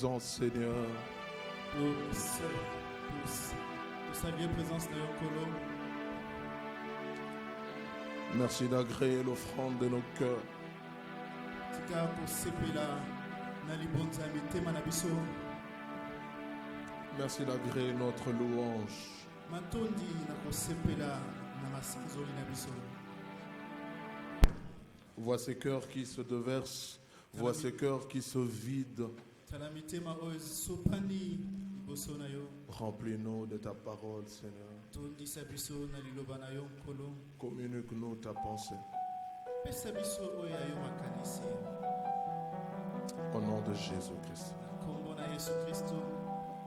présence, Seigneur. Pour saluer la présence de Yokolo. Merci d'agréer l'offrande de nos cœurs. Tika pour sepela na libonza mitema na biso. Merci d'agréer notre louange. Matondi na ko sepela na masinzoli na biso. Vois ces cœurs qui se déversent, vois ces cœurs qui se vident. Tala mitema oyo sopani liboso na yo. Remplis-nous de ta parole, Seigneur. Tondisa biso na liloba na yo nkolo. Communique-nous ta pensée. Pesa biso oyo yo makanisi. Au nom de Jésus-Christ. Kombo na Yesu Kristo.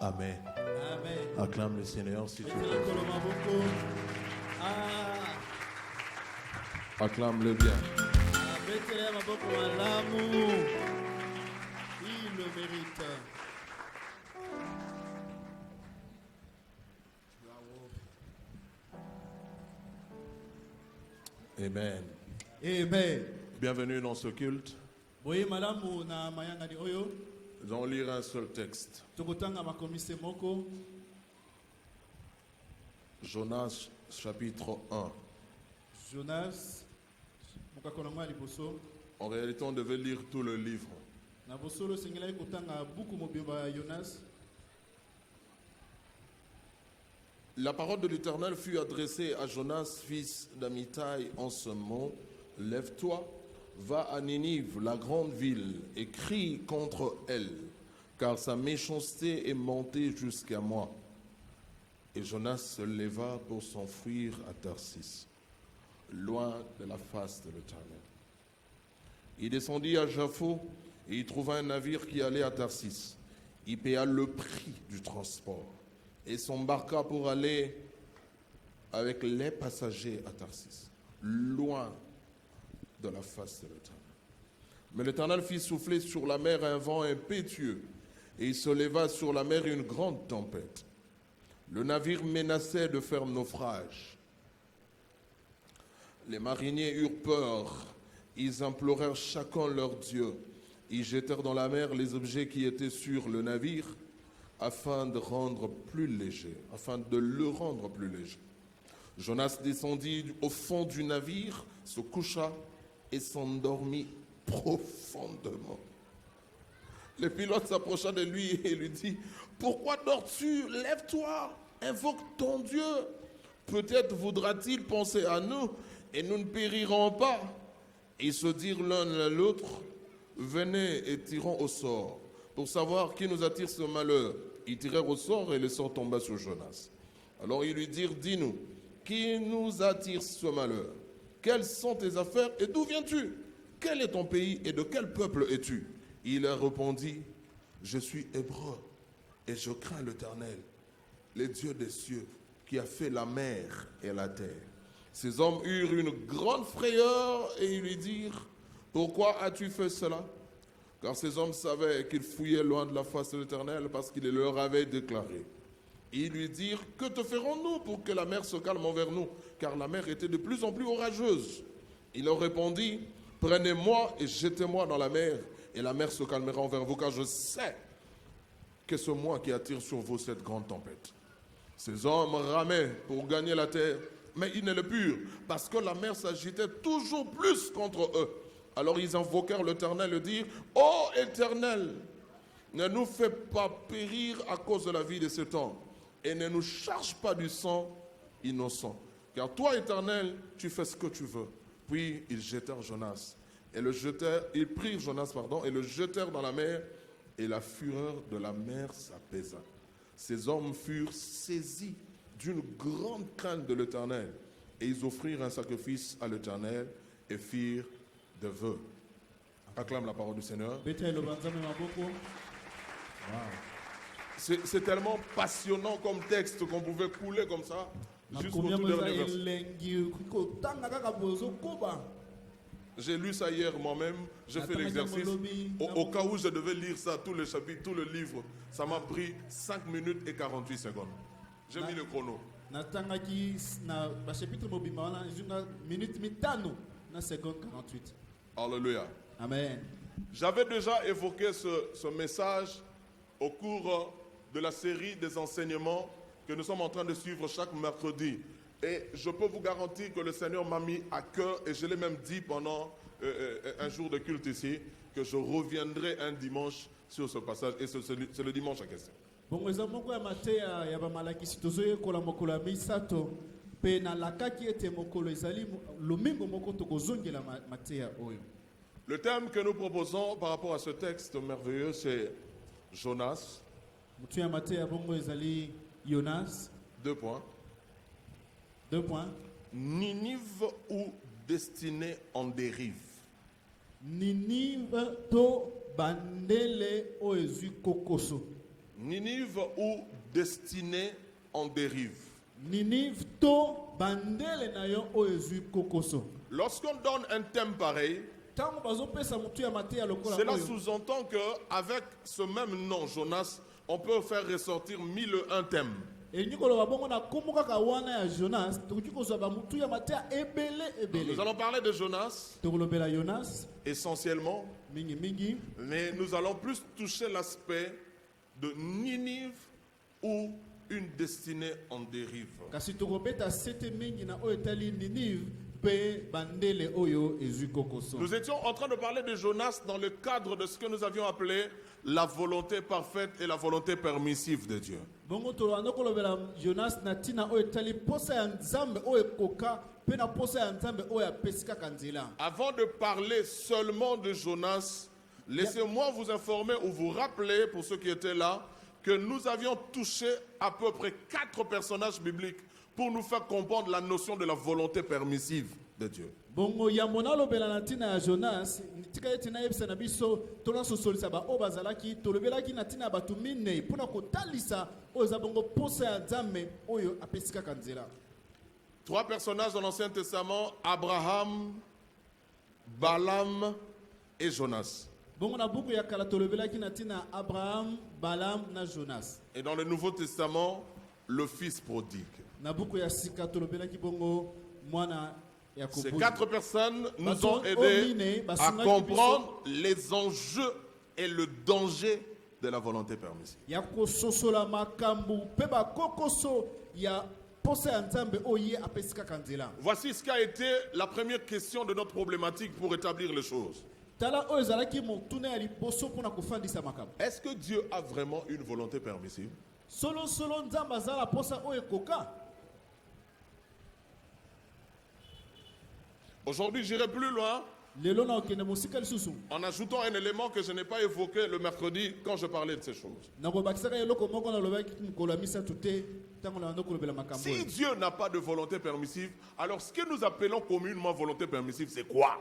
Amen. Amen. Acclame le Seigneur si tu Betela veux. nkolo maboko. Acclame-le bien. Betela maboko malamu. Il le mérite. Amen. Amen. Bienvenue dans ce culte. Boye malamu na mayanga di oyo. Nous allons lire un seul texte. Tokotanga makomise moko. Jonas chapitre 1. Jonas mokakona mwa liboso. En réalité, on devait lire tout le livre. Na bosolo sengela kotanga buku mobimba ya Jonas. La parole de l'Éternel fut adressée à Jonas, fils d'Amittai, en ce mot: Lève-toi, va à Ninive, la grande ville, et crie contre elle, car sa méchanceté est montée jusqu'à moi. Et Jonas se leva pour s'enfuir à Tarsis, loin de la face de l'Éternel. Il descendit à Jaffo et il trouva un navire qui allait à Tarsis. Il paya le prix du transport et s'embarqua pour aller avec les passagers à Tarsis, loin de la face de l'Éternel. Mais l'Éternel fit souffler sur la mer un vent impétueux, et il se leva sur la mer une grande tempête. Le navire menaçait de faire naufrage. Les mariniers eurent peur. Ils implorèrent chacun leur Dieu. Ils jetèrent dans la mer les objets qui étaient sur le navire afin de le rendre plus léger. Jonas descendit au fond du navire, se coucha et s'endormit profondément. Le pilote s'approcha de lui et lui dit: Pourquoi dors-tu? Lève-toi, invoque ton Dieu. Peut-être voudra-t-il penser à nous et nous ne périrons pas. Ils se dirent l'un à l'autre: Venez et tirons au sort, pour savoir qui nous attire ce malheur. Ils tirèrent au sort et le sort tomba sur Jonas. Alors ils lui dirent: Dis-nous, qui nous attire ce malheur? Quelles sont tes affaires et d'où viens-tu? Quel est ton pays et de quel peuple es-tu? Il leur répondit: Je suis hébreu et je crains l'Éternel, le Dieu des cieux, qui a fait la mer et la terre. Ces hommes eurent une grande frayeur et ils lui dirent: Pourquoi as-tu fait cela? Car ces hommes savaient qu'ils fouillaient loin de la face de l'Éternel parce qu'il leur avait déclaré. Ils lui dirent: Que te ferons-nous pour que la mer se calme envers nous? Car la mer était de plus en plus orageuse. Il leur répondit: Prenez-moi et jetez-moi dans la mer, et la mer se calmera envers vous, car je sais que c'est moi qui attire sur vous cette grande tempête. Ces hommes ramaient pour gagner la terre, mais ils ne le purent, parce que la mer s'agitait toujours plus contre eux. Alors ils invoquèrent l'Éternel et dirent: Ô Éternel, ne nous fais pas périr à cause de la vie de cet homme, et ne nous charge pas du sang innocent. Car toi, Éternel, tu fais ce que tu veux. Puis ils jetèrent Jonas, ils prirent Jonas, et le jetèrent dans la mer, et la fureur de la mer s'apaisa. Ces hommes furent saisis d'une grande crainte de l'Éternel, et ils offrirent un sacrifice à l'Éternel et firent des vœux. Acclame la parole du Seigneur. C'est tellement passionnant comme texte qu'on pouvait couler comme ça jusqu'au tout dernier verset. J'ai lu ça hier moi-même, j'ai fait l'exercice. Au cas où je devais lire ça, tout le chapitre, tout le livre, ça m'a pris 5 minutes et 48 secondes. J'ai mis le chrono. Alléluia. Amen. J'avais déjà évoqué ce message au cours de la série des enseignements que nous sommes en train de suivre chaque mercredi. Et je peux vous garantir que le Seigneur m'a mis à cœur, et je l'ai même dit pendant un jour de culte ici, que je reviendrai un dimanche sur ce passage, et c'est le dimanche en question. Bongo eza moko ya mateya ya bamalakisi tozoyekola mokolo ya misato mpe nalakaki ete mokolo ezali lomingo moko tokozongela mateya oyo. Le thème que nous proposons par rapport à ce texte merveilleux, c'est Jonas. Mutu ya mateya bongo ezali Jonas. 2 points. 2 points. Ninive ou destinée en dérive. Ninive to bandele o ezwi kokoso. Ninive ou destinée en dérive. Ninive to bandele na yo o ezwi kokoso. Lorsqu'on donne un thème pareil, Tango bazopesa mutu ya mateya lokola cela oyo. sous-entend qu'avec ce même nom, Jonas, on peut faire ressortir 1001 thèmes. Enyikolo babongo na kombo kaka wana ya Jonas, tokoki kozwa ba mutu ya mateya ebele. Nous allons parler de Jonas Tokolobela Jonas essentiellement, mingi, mais nous allons plus toucher l'aspect de Ninive ou une destinée en dérive. kasi tokobeta sete mingi na oyo etali Ninive pe bandele oyo ezwi kokoso. Nous étions en train de parler de Jonas dans le cadre de ce que nous avions appelé la volonté parfaite et la volonté permissive de Dieu. Bongo tolanda kolobela Jonas na tina oyo etali posa ya Nzambe oyo ekoka pe na posa ya Nzambe oyo apesi kaka nzela. Avant de parler seulement de Jonas, laissez-moi vous informer ou vous rappeler, pour ceux qui étaient là, que nous avions touché à peu près 4 personnages bibliques pour nous faire comprendre la notion de la volonté permissive de Dieu. Bongo ya mona lobela na tina ya Jonas tika ete na yebisa na biso tona sosolisa ba o bazalaki tolobelaki na tina batu minei pona kotalisa oyo za bongo posa ya Nzambe oyo apesi kaka nzela. 3 personnages dans l'Ancien Testament, Abraham, Balaam et Jonas. Bongo na buku ya kala tolobelaki na tina Abraham, Balaam na Jonas. Et dans le Nouveau Testament, le Fils prodigue. Na buku ya sika tolobelaki bongo mwana ya Ces koboyi. 4 personnes nous Bato ont aidés omine, à basungaki comprendre les enjeux et le danger de la volonté permissive. Ya kososola makambu pe ba kokoso ya posa ya Nzambe oyo apesi kaka nzela. Voici ce qu'a été la première question de notre problématique pour établir les choses. Tala oyo ezalaki motuna ya liboso mpona kofandisa makambo. Est-ce que Dieu a vraiment une volonté permissive? Solo Nzambe azala posa oyo ekoka. Aujourd'hui, j'irai plus loin Lelo na okende mosika lisusu. en ajoutant un élément que je n'ai pas évoqué le mercredi quand je parlais de ces choses. Na kobakisaka eloko moko na lobaki mokolo ya misato te ntango na kolobela makambo. Si Dieu n'a pas de volonté permissive, alors ce que nous appelons communément volonté permissive, c'est quoi?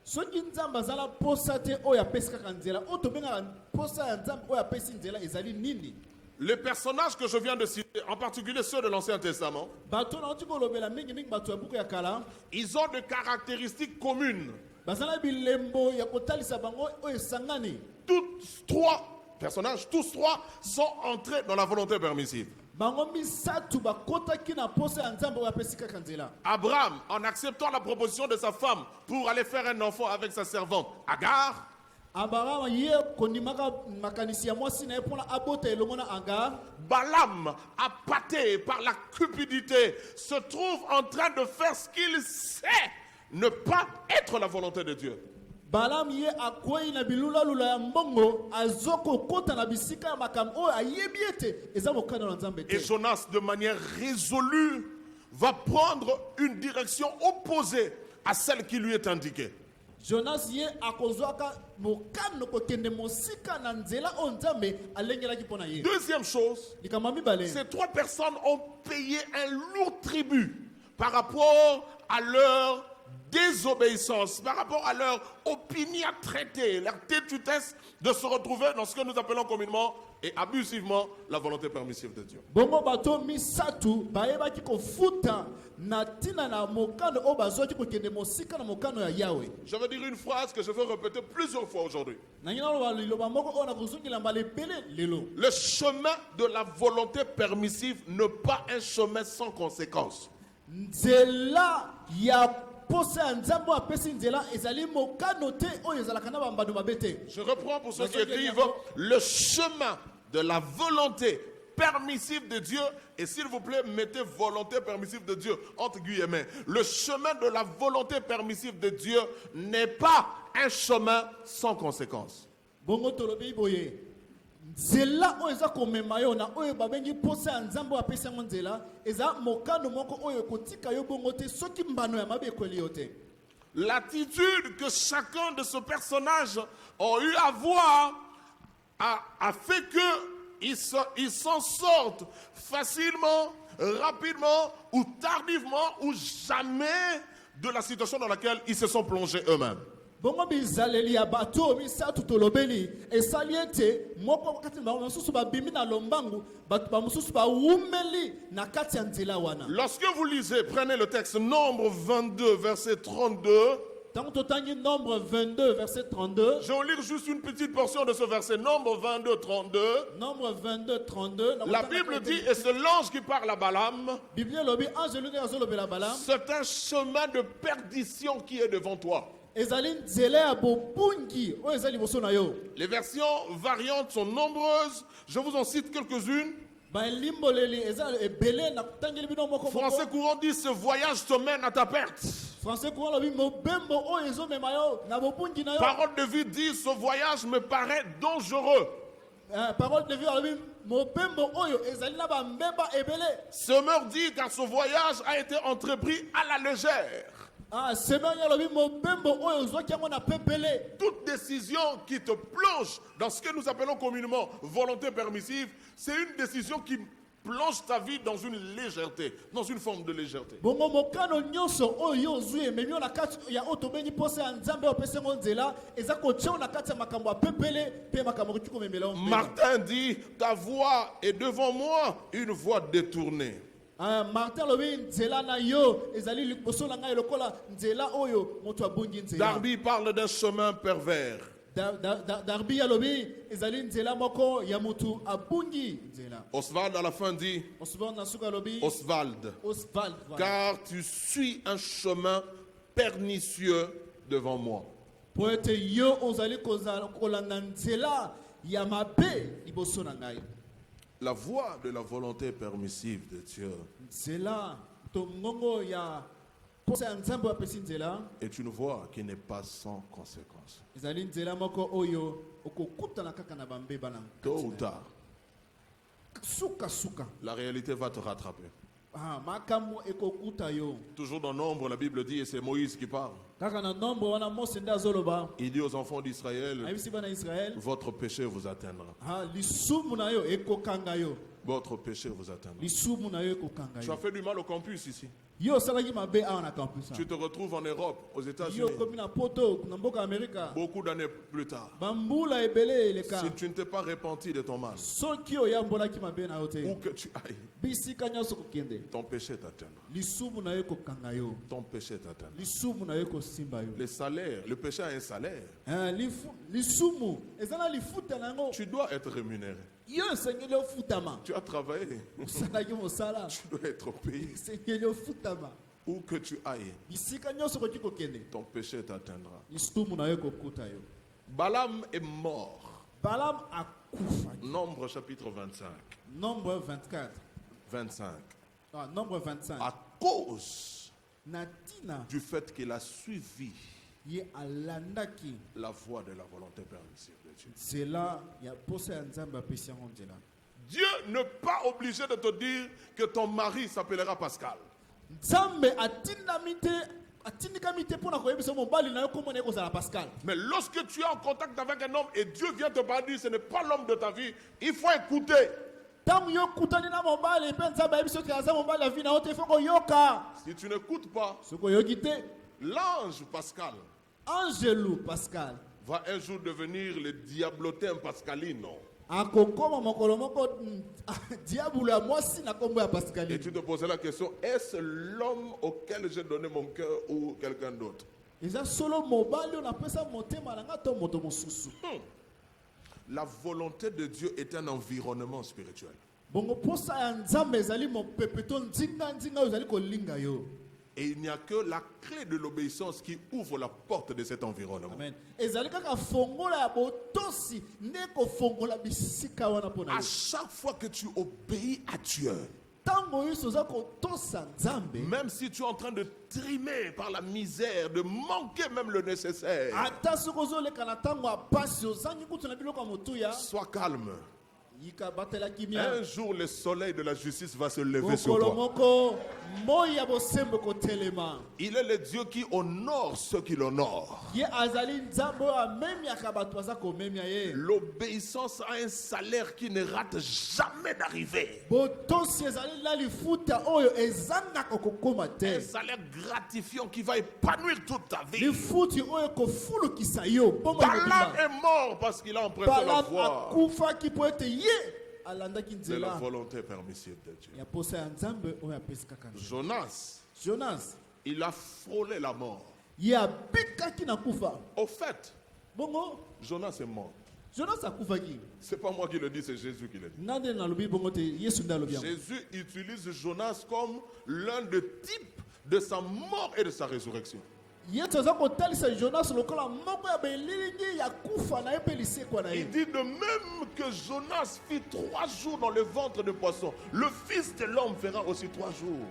Soki Nzambe azala posa te oyo apesi kaka nzela oyo tobengaka posa ya Nzambe oyo apesi nzela ezali nini? Les personnages que je viens de citer, en particulier ceux de l'Ancien Testament, Bato na oti kolobela mingi bato ya buku ya kala ils ont des caractéristiques communes. bazala bilembo ya kotalisa bango oyo esangani. Tous 3 personnages, tous 3 sont entrés dans la volonté permissive. Bango misatu bakotaki na posa ya Nzambe oyo apesi kaka nzela. Abraham, en acceptant la proposition de sa femme pour aller faire un enfant avec sa servante Agar, Abraham ye kondimaka makanisi ya mwasi na ye mpona abota elongo na Agar. Balaam, appâté par la cupidité, se trouve en train de faire ce qu'il sait ne pas être la volonté de Dieu. Balaam ye akwei na bilulalula ya mbongo azoko kota na bisika ya makambo oyo ayebi ete eza mokano na Nzambe te. Et Jonas, de manière résolue, va prendre une direction opposée à celle qui lui est indiquée. Jonas ye akozwaka mokano kokende mosika na nzela oyo Nzambe alengelaki mpona ye. Deuxième chose, Likambo mibale. ces 3 personnes ont payé un lourd tribut par rapport à leur désobéissance, par rapport à leur opiniâtreté, leur tétutesse de se retrouver dans ce que nous appelons communément et abusivement la volonté permissive de Dieu. Bongo bato misatu bayebaki kofuta na tina na mokano oyo bazwaki kokende mosika na mokano ya Yahweh. Je veux dire une phrase que je veux répéter plusieurs fois aujourd'hui. Nangi naloba liloba moko oyo nakozongela mbala ebele lelo. Le chemin de la volonté permissive n'est pas un chemin sans conséquence. Nzela ya posa ya Nzambe apesi nzela ezali mokano te oyo ezalaka na bambano mabe te. Je reprends pour ceux qui écrivent, le chemin de la volonté permissive de Dieu, et s'il vous plaît, mettez volonté permissive de Dieu entre guillemets. Le chemin de la volonté permissive de Dieu n'est pas un chemin sans conséquence. bongo tolobi boye nzela oyo eza komema yo na oyo babengi posa ya nzambe oyo apesi yango nzela eza mokano moko oyo kotika yo bongo te soki mbano ya mabe ekweli yo te. L'attitude que chacun de ce personnage a eu à voir a fait qu'ils s'en sortent facilement, rapidement ou tardivement ou jamais de la situation dans laquelle ils se sont plongés eux-mêmes. bongo bizaleli ya bato misatu tolobeli esali ete moko kati na bango mosusu babimi na lombangu bato bamosusu bawumeli na kati ya nzela wana. Lorsque vous lisez, prenez le texte Nombre 22, verset 32. Ntango totangi Nombre 22 verset 32. Je vais lire juste une petite portion de ce verset, Nombre 22, 32. Nombre 22 32. La Bible dit, et c'est l'ange qui parle à Balaam, Bible lobi ange luni azolobela Balaam. c'est un chemin de perdition qui est devant toi. Ezali nzela ya bobungi oyo eza liboso na yo. Les versions variantes sont nombreuses. Je vous en cite quelques-unes. Balimboleli eza ebele na tangeli bino moko moko. Français courant dit, ce voyage te mène à ta perte. Français courant lobi mobembo oyo ezomema yo na bobungi na yo. Parole de vie dit, ce voyage me paraît dangereux. Parole de vie lobi mobembo oyo ezali na bambeba ebele. Semeur dit, car ce voyage a été entrepris à la légère. Toute décision qui te plonge dans ce que nous appelons communément volonté permissive, c'est une décision qui plonge ta vie dans une légèreté, dans une forme de légèreté. Martin dit, ta voix est devant moi une voix détournée. Martin lobi nzela na yo ezali liboso na ngai lokola nzela oyo moto abungi nzela. Darby parle d'un chemin pervers. Darby ya lobi ezali nzela moko ya moto abungi nzela. Oswald à la fin dit, Oswald na suka lobi Oswald, voilà. car tu suis un chemin pernicieux devant moi. Po ete yo ozali kolanda nzela ya mabe liboso na ngai. La voie de la volonté permissive de Dieu est une voie qui n'est pas sans conséquence. Tôt ou tard, la réalité va te rattraper. Toujours dans Nombre, la Bible dit, et c'est Moïse qui parle. Il dit aux enfants d'Israël, votre péché vous atteindra. Votre péché vous atteindra. Tu as fait du mal au campus ici. Tu te retrouves en Europe, aux États-Unis, beaucoup d'années plus tard. Si tu ne t'es pas repenti de ton mal, où que tu ailles, ton péché t'atteindra. Ton péché t'atteindra. Le salaire, le péché a un salaire. Tu dois être rémunéré. Tu as travaillé. Tu dois être payé. Où que tu ailles, ton péché t'atteindra. Balaam est mort. Nombre chapitre 25. Nombre 24. 25. Nombre 25. À cause du fait qu'il a suivi la voie de la volonté permissive de Dieu. Dieu n'est pas obligé de te dire que ton mari s'appellera Pascal. Mais lorsque tu es en contact avec un homme et Dieu vient te parler, ce n'est pas l'homme de ta vie, il faut écouter. Si tu n'écoutes pas, l'ange Pascal va un jour devenir le diablotin pascalino. Et tu te poses la question, est-ce l'homme auquel j'ai donné mon cœur ou quelqu'un d'autre? La volonté de Dieu est un environnement spirituel. Et il n'y a que la clé de l'obéissance qui ouvre la porte de cet environnement. Amen. Ezali kaka fongola ya botosi nde kofongola bisika wana mpona À yo. chaque fois que tu obéis à Dieu, Ntango nyonso oza kotosa Nzambe, même si tu es en train de trimer par la misère, de manquer même le nécessaire, ata soki ozoleka na ntango ya pasi ozangi kutu na biloko ya motuya, sois calme. yika batela kimia. Un jour, le soleil de la justice va se lever sur Mokolo toi. moko moi ya bosembo kotelema. Il est le Dieu qui honore ceux qui l'honorent. Ye azali Nzambe oyo amemiaka bato baza komemia ye. L'obéissance a un salaire qui ne rate jamais d'arriver. Botosi ezali na lifuta oyo ezangaka kokoma Un te. salaire gratifiant qui va épanouir toute ta vie. Lifuti oyo kofulukisa yo. Bongo Balaam ekobima. est mort parce qu'il a emprunté la Balaam voie akufaki po ete ye alandaki de la nzela volonté permissive de Dieu. ya posa ya Nzambe oyo apesi kaka Nzambe. Jonas, Jonas il a frôlé la mort. ye abikaki na kufa. Au fait, Bongo Jonas est mort. Jonas akufaki. C'est pas moi qui le dis, c'est Jésus qui le dit. Nande nalobi bongo te Yesu nde alobi yango. Jésus utilise Jonas comme l'un des types de sa mort et de sa résurrection. Yesu aza kotalisa Jonas lokola moko ya belilingi ya kufa na ye mpe lisekwa na ye. Il dit de même que Jonas fit 3 jours dans le ventre de poisson, le Fils de l'homme fera aussi 3 jours.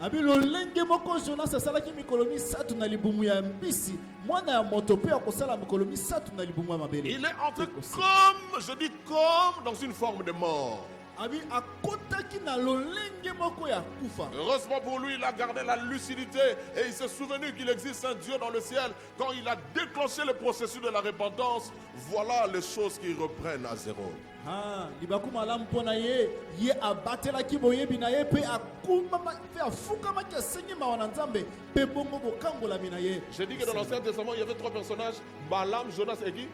Abi lolenge moko Jonas asalaki mikolo misato na libumu ya mbisi, mwana ya moto mpe akosala mikolo misato na libumu ya mabele. Il est entré comme, je dis comme, dans une forme de mort. Abi akotaki na lolenge moko ya kufa. Heureusement pour lui, il a gardé la lucidité et il s'est souvenu qu'il existe un Dieu dans le ciel. Quand il a déclenché le processus de la repentance, voilà les choses qui reprennent à zéro. Ah, libaku malamu mpona ye, ye abatelaki boyebi na ye mpe akumama mpe afukamaki asengi mawa na Nzambe mpe bongo bokangolami na ye. J'ai dit que dans l'Ancien Testament, il y avait 3 personnages, Balaam, Jonas et qui?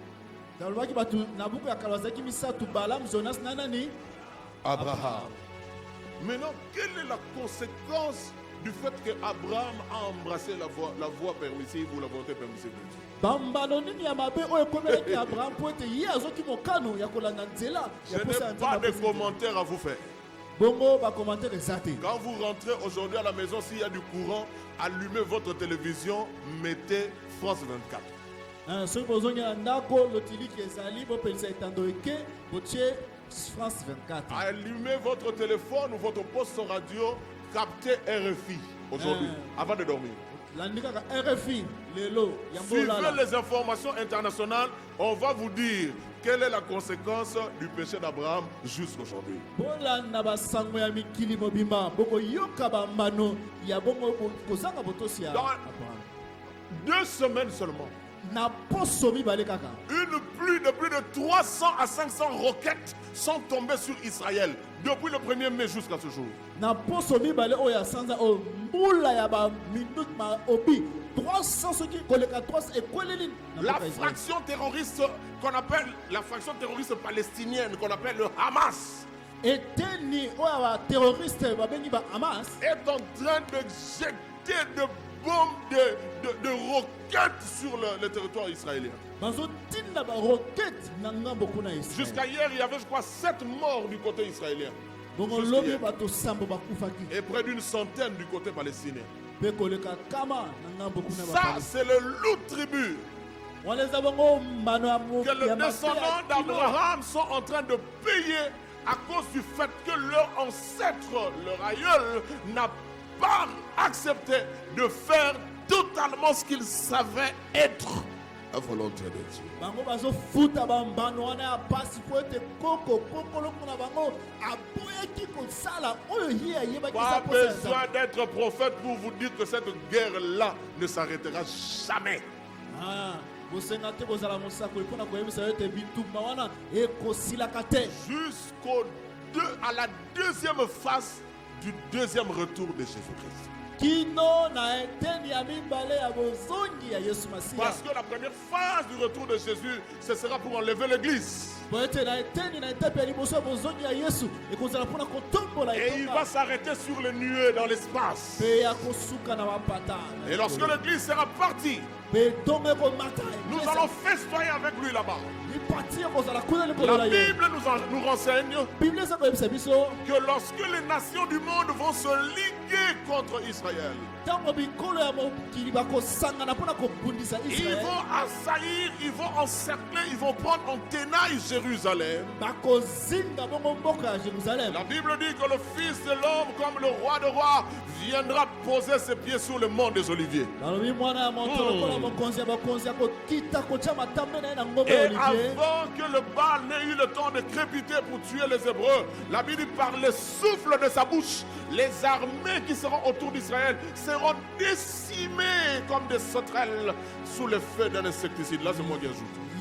Nalobaki bato na buku ya kala bazalaki misato, Balaam, Jonas na nani? Abraham. Maintenant, quelle est la conséquence du fait que Abraham a embrassé la voie permissive ou la volonté permissive de Dieu? Bambano nini ya mabe oyo ekomelaki Abraham po ete ye azoki mokano ya kolanda nzela Je ya posa ya n'ai pas Nzambe de apesi. commentaires à vous faire. Bongo bakommentaire eza te. Quand vous rentrez aujourd'hui à la maison, s'il y a du courant, allumez votre télévision, mettez France 24. Soki bozongi na ndako lotiliki ezali bopelisa etando eke botie France 24. Allumez votre téléphone ou votre poste radio, captez RFI aujourd'hui, avant de dormir. Landi kaka RFI lelo yango Suivez lala. les informations internationales, on va vous dire quelle est la conséquence du péché d'Abraham jusqu'aujourd'hui. Bolanda basango ya mikili mobimba boko yoka bambano ya bongo kozanga botosi ya Dans- Abraham. 2 semaines seulement, Na poso mibale kaka. une pluie de plus de 300 à 500 roquettes sont tombées sur Israël depuis le 1er mai jusqu'à ce jour. Na poso mibale oyo ya sanza oyo mbula ya ba minute ma obi 300 soki koleka 300 ekweleli na La mboka Israël. fraction terroriste qu'on appelle la fraction terroriste palestinienne, qu'on appelle le Hamas, Eteni oyo ya ba terroriste babengi ba Hamas est en train de jeter de bombes, de roquettes sur le territoire israélien. bazotinda ba roquette na ngambo kuna Israël. Jusqu'à hier, il y avait, je crois, 7 morts du côté israélien. Bongo Juste lobi hier. bato sambo bakufaki Et près d'une centaine du côté palestinien. pe koleka kama na ngambo kuna ba Ça, Palestine. c'est le loup tribu Wana eza bongo mbano ya que les descendants d'Abraham sont en train de payer à cause du fait que leur ancêtre, leur aïeul, n'a pas accepté de faire totalement ce qu'il savait être la volonté de Dieu. bango bazofuta bambano wana ya pasi po ete kokoloko na bango aboyaki kosala oyo ye ayebaki Pas eza posa ya besoin Nzambe. d'être prophète pour vous dire que cette guerre-là ne s'arrêtera jamais. Ah, bosenga te kozala mosakoli mpona koyebisa yo ete bitumba wana ekosilaka te À la deuxième phase du deuxième retour de Jésus-Christ. kino na eteni ya mibale ya bozongi ya Yesu Masiya. Parce que la première phase du retour de Jésus, ce sera pour enlever l'église. Po ete na eteni na etape ya liboso ya bozongi ya Yesu ekozala mpona kotombola Et il va s'arrêter sur les nuées dans l'espace. mpe ya kosuka na bapata. Et lorsque l'église sera partie, mpe ntongo ekomata nous allons festoyer avec lui là-bas. La Bible nous renseigne Bible eza koyebisa biso que lorsque les nations du monde vont se liguer contre Israël, ntango bikolo ya mokili bakosangana mpona kobundisa ils Israël, vont assaillir, ils vont encercler, ils vont prendre en tenaille Jérusalem. bakozinga bongo mboka ya Jérusalem. La Bible dit que le Fils de l'homme, comme le roi de rois, viendra poser ses pieds sur le mont des Oliviers. balobi mwana ya moto lokola mokonzi ya bakonzi akokita kotia matambe na ye na ngombe Et ya Olivier. avant que le Baal n'ait eu le temps de crépiter pour tuer les Hébreux, la Bible dit par le souffle de sa bouche, les armées qui seront autour d'Israël seront décimées comme des sauterelles sous le feu d'un insecticide. Là, c'est moi qui ajoute.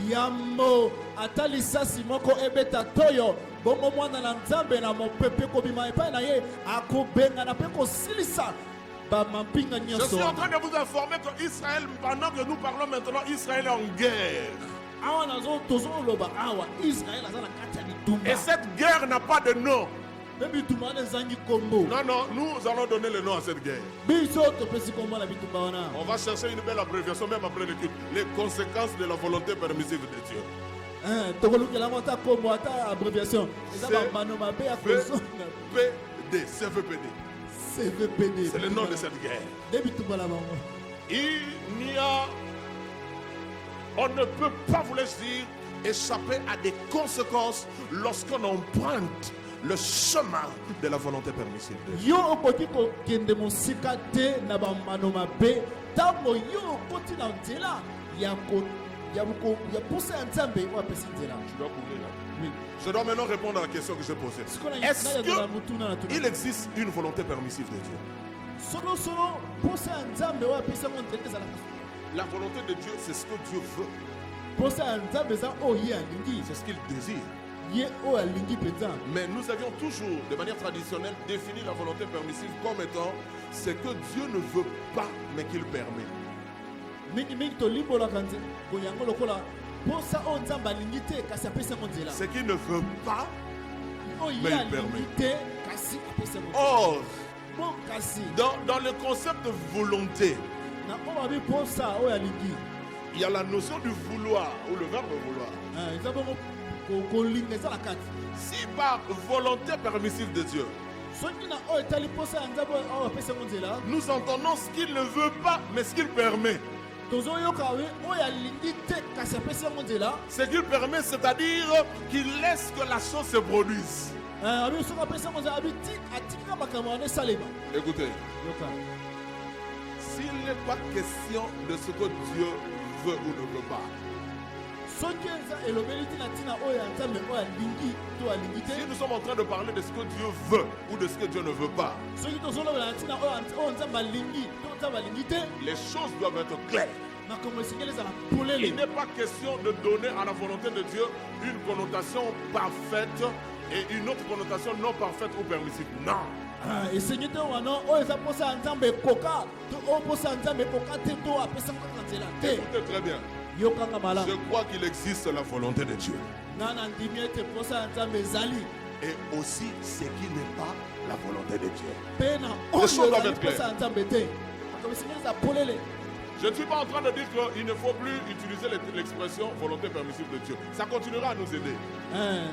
Yambo ata lisasi moko ebeta toyo bongo mwana na nzambe na mopepe kobima epai na ye akobengana mpe kosilisa bamampinga Je suis en nyonso. train de vous informer que Israël, pendant que nous parlons maintenant, Israël est en guerre. awa tozoloba awa Israel aza na kati ya bitumba Et cette guerre n'a pas de nom. mpe bitumba wana ezangi kombo. Non, non, nous allons donner le nom à cette guerre. biso topesi kombo na bitumba wana. On va chercher une belle abréviation, même après le culte. Les conséquences de la volonté permissive de Dieu. tokolukela yango ata kombo ata abréviation eza bambano mabe ya kozonga CVPD, CVPD. CVPD. C'est le nom de cette guerre. nde bitumba na bango. On ne peut pas, vous laisse dire, échapper à des conséquences lorsqu'on emprunte le chemin de la volonté permissive de Dieu. yo okoki kokende mosika te na bambano mabe ntango yo okoti na nzela ya posa ya nzambe oyo apesi nzela. Tu dois courir là. Oui. Je dois maintenant répondre à la question que j'ai posée. Est-ce qu'il existe une volonté permissive de Dieu? solosolo posa ya nzambe oyo apesi yango nzela ezalaka. La volonté de Dieu, c'est ce que Dieu veut. posa ya nzambe eza oyo ye alingi C'est ce qu'il désire. ye oyo alingi mpenza. Mais nous avions toujours, de manière traditionnelle, défini la volonté permissive comme étant ce que Dieu ne veut pas, mais qu'il permet. mingimingi tolimbolaka yango lokola posa oyo nzambe alingi te kasi apesi yango nzela. Ce qu'il ne veut pas, oyo mais ye il alingi permet. te kasi apesi yango nzela. Or, bon kasi dans le concept de volonté, na oyo babi posa oyo alingi il y a la notion du vouloir, ou le verbe vouloir. eza bongo kolinga eza na kati. Si par volonté permissive de Dieu, soki na oyo etali posa ya nzambe oyo apesi yango nzela nous entendons ce qu'il ne veut pas, mais ce qu'il permet. tozoyoka we oyo alingi te kasi apesi yango nzela. Ce qu'il permet, c'est-à-dire qu'il laisse que la chose se produise. abi soki apesi yango nzela abi atikika makambo wana esalema. Écoutez, yoka s'il n'est pas question de ce que Dieu veut ou ne veut pas, soki eza elobeli ntina ntina oyo ya nzambe oyo alingi to alingi te. si nous sommes en train de parler de ce que Dieu veut ou de ce que Dieu ne veut pas, soki tozolobela na ntina oyo nzambe alingi to nzambe alingi te les choses doivent être claires. makambo esengeli ezala Il polele. n'est pas question de donner à la volonté de Dieu une connotation parfaite et une autre connotation non parfaite ou permissive. Non. esengi te wana oyo eza posa ya nzambe ekoka to oyo posa ya nzambe ekoka te to apesa kaka nzela te. Écoutez très bien. yokanga Je malamu crois qu'il existe la volonté de Dieu. nga na ndimi ete posa ya nzambe ezali Et aussi ce qui n'est pas la volonté de Dieu. mpe na Les choses oyo doivent ezali être claires. posa ya nzambe te makambo esengeli eza polele. Je ne suis pas en train de dire qu'il ne faut plus utiliser l'expression volonté permissive de Dieu. Ça continuera à nous aider.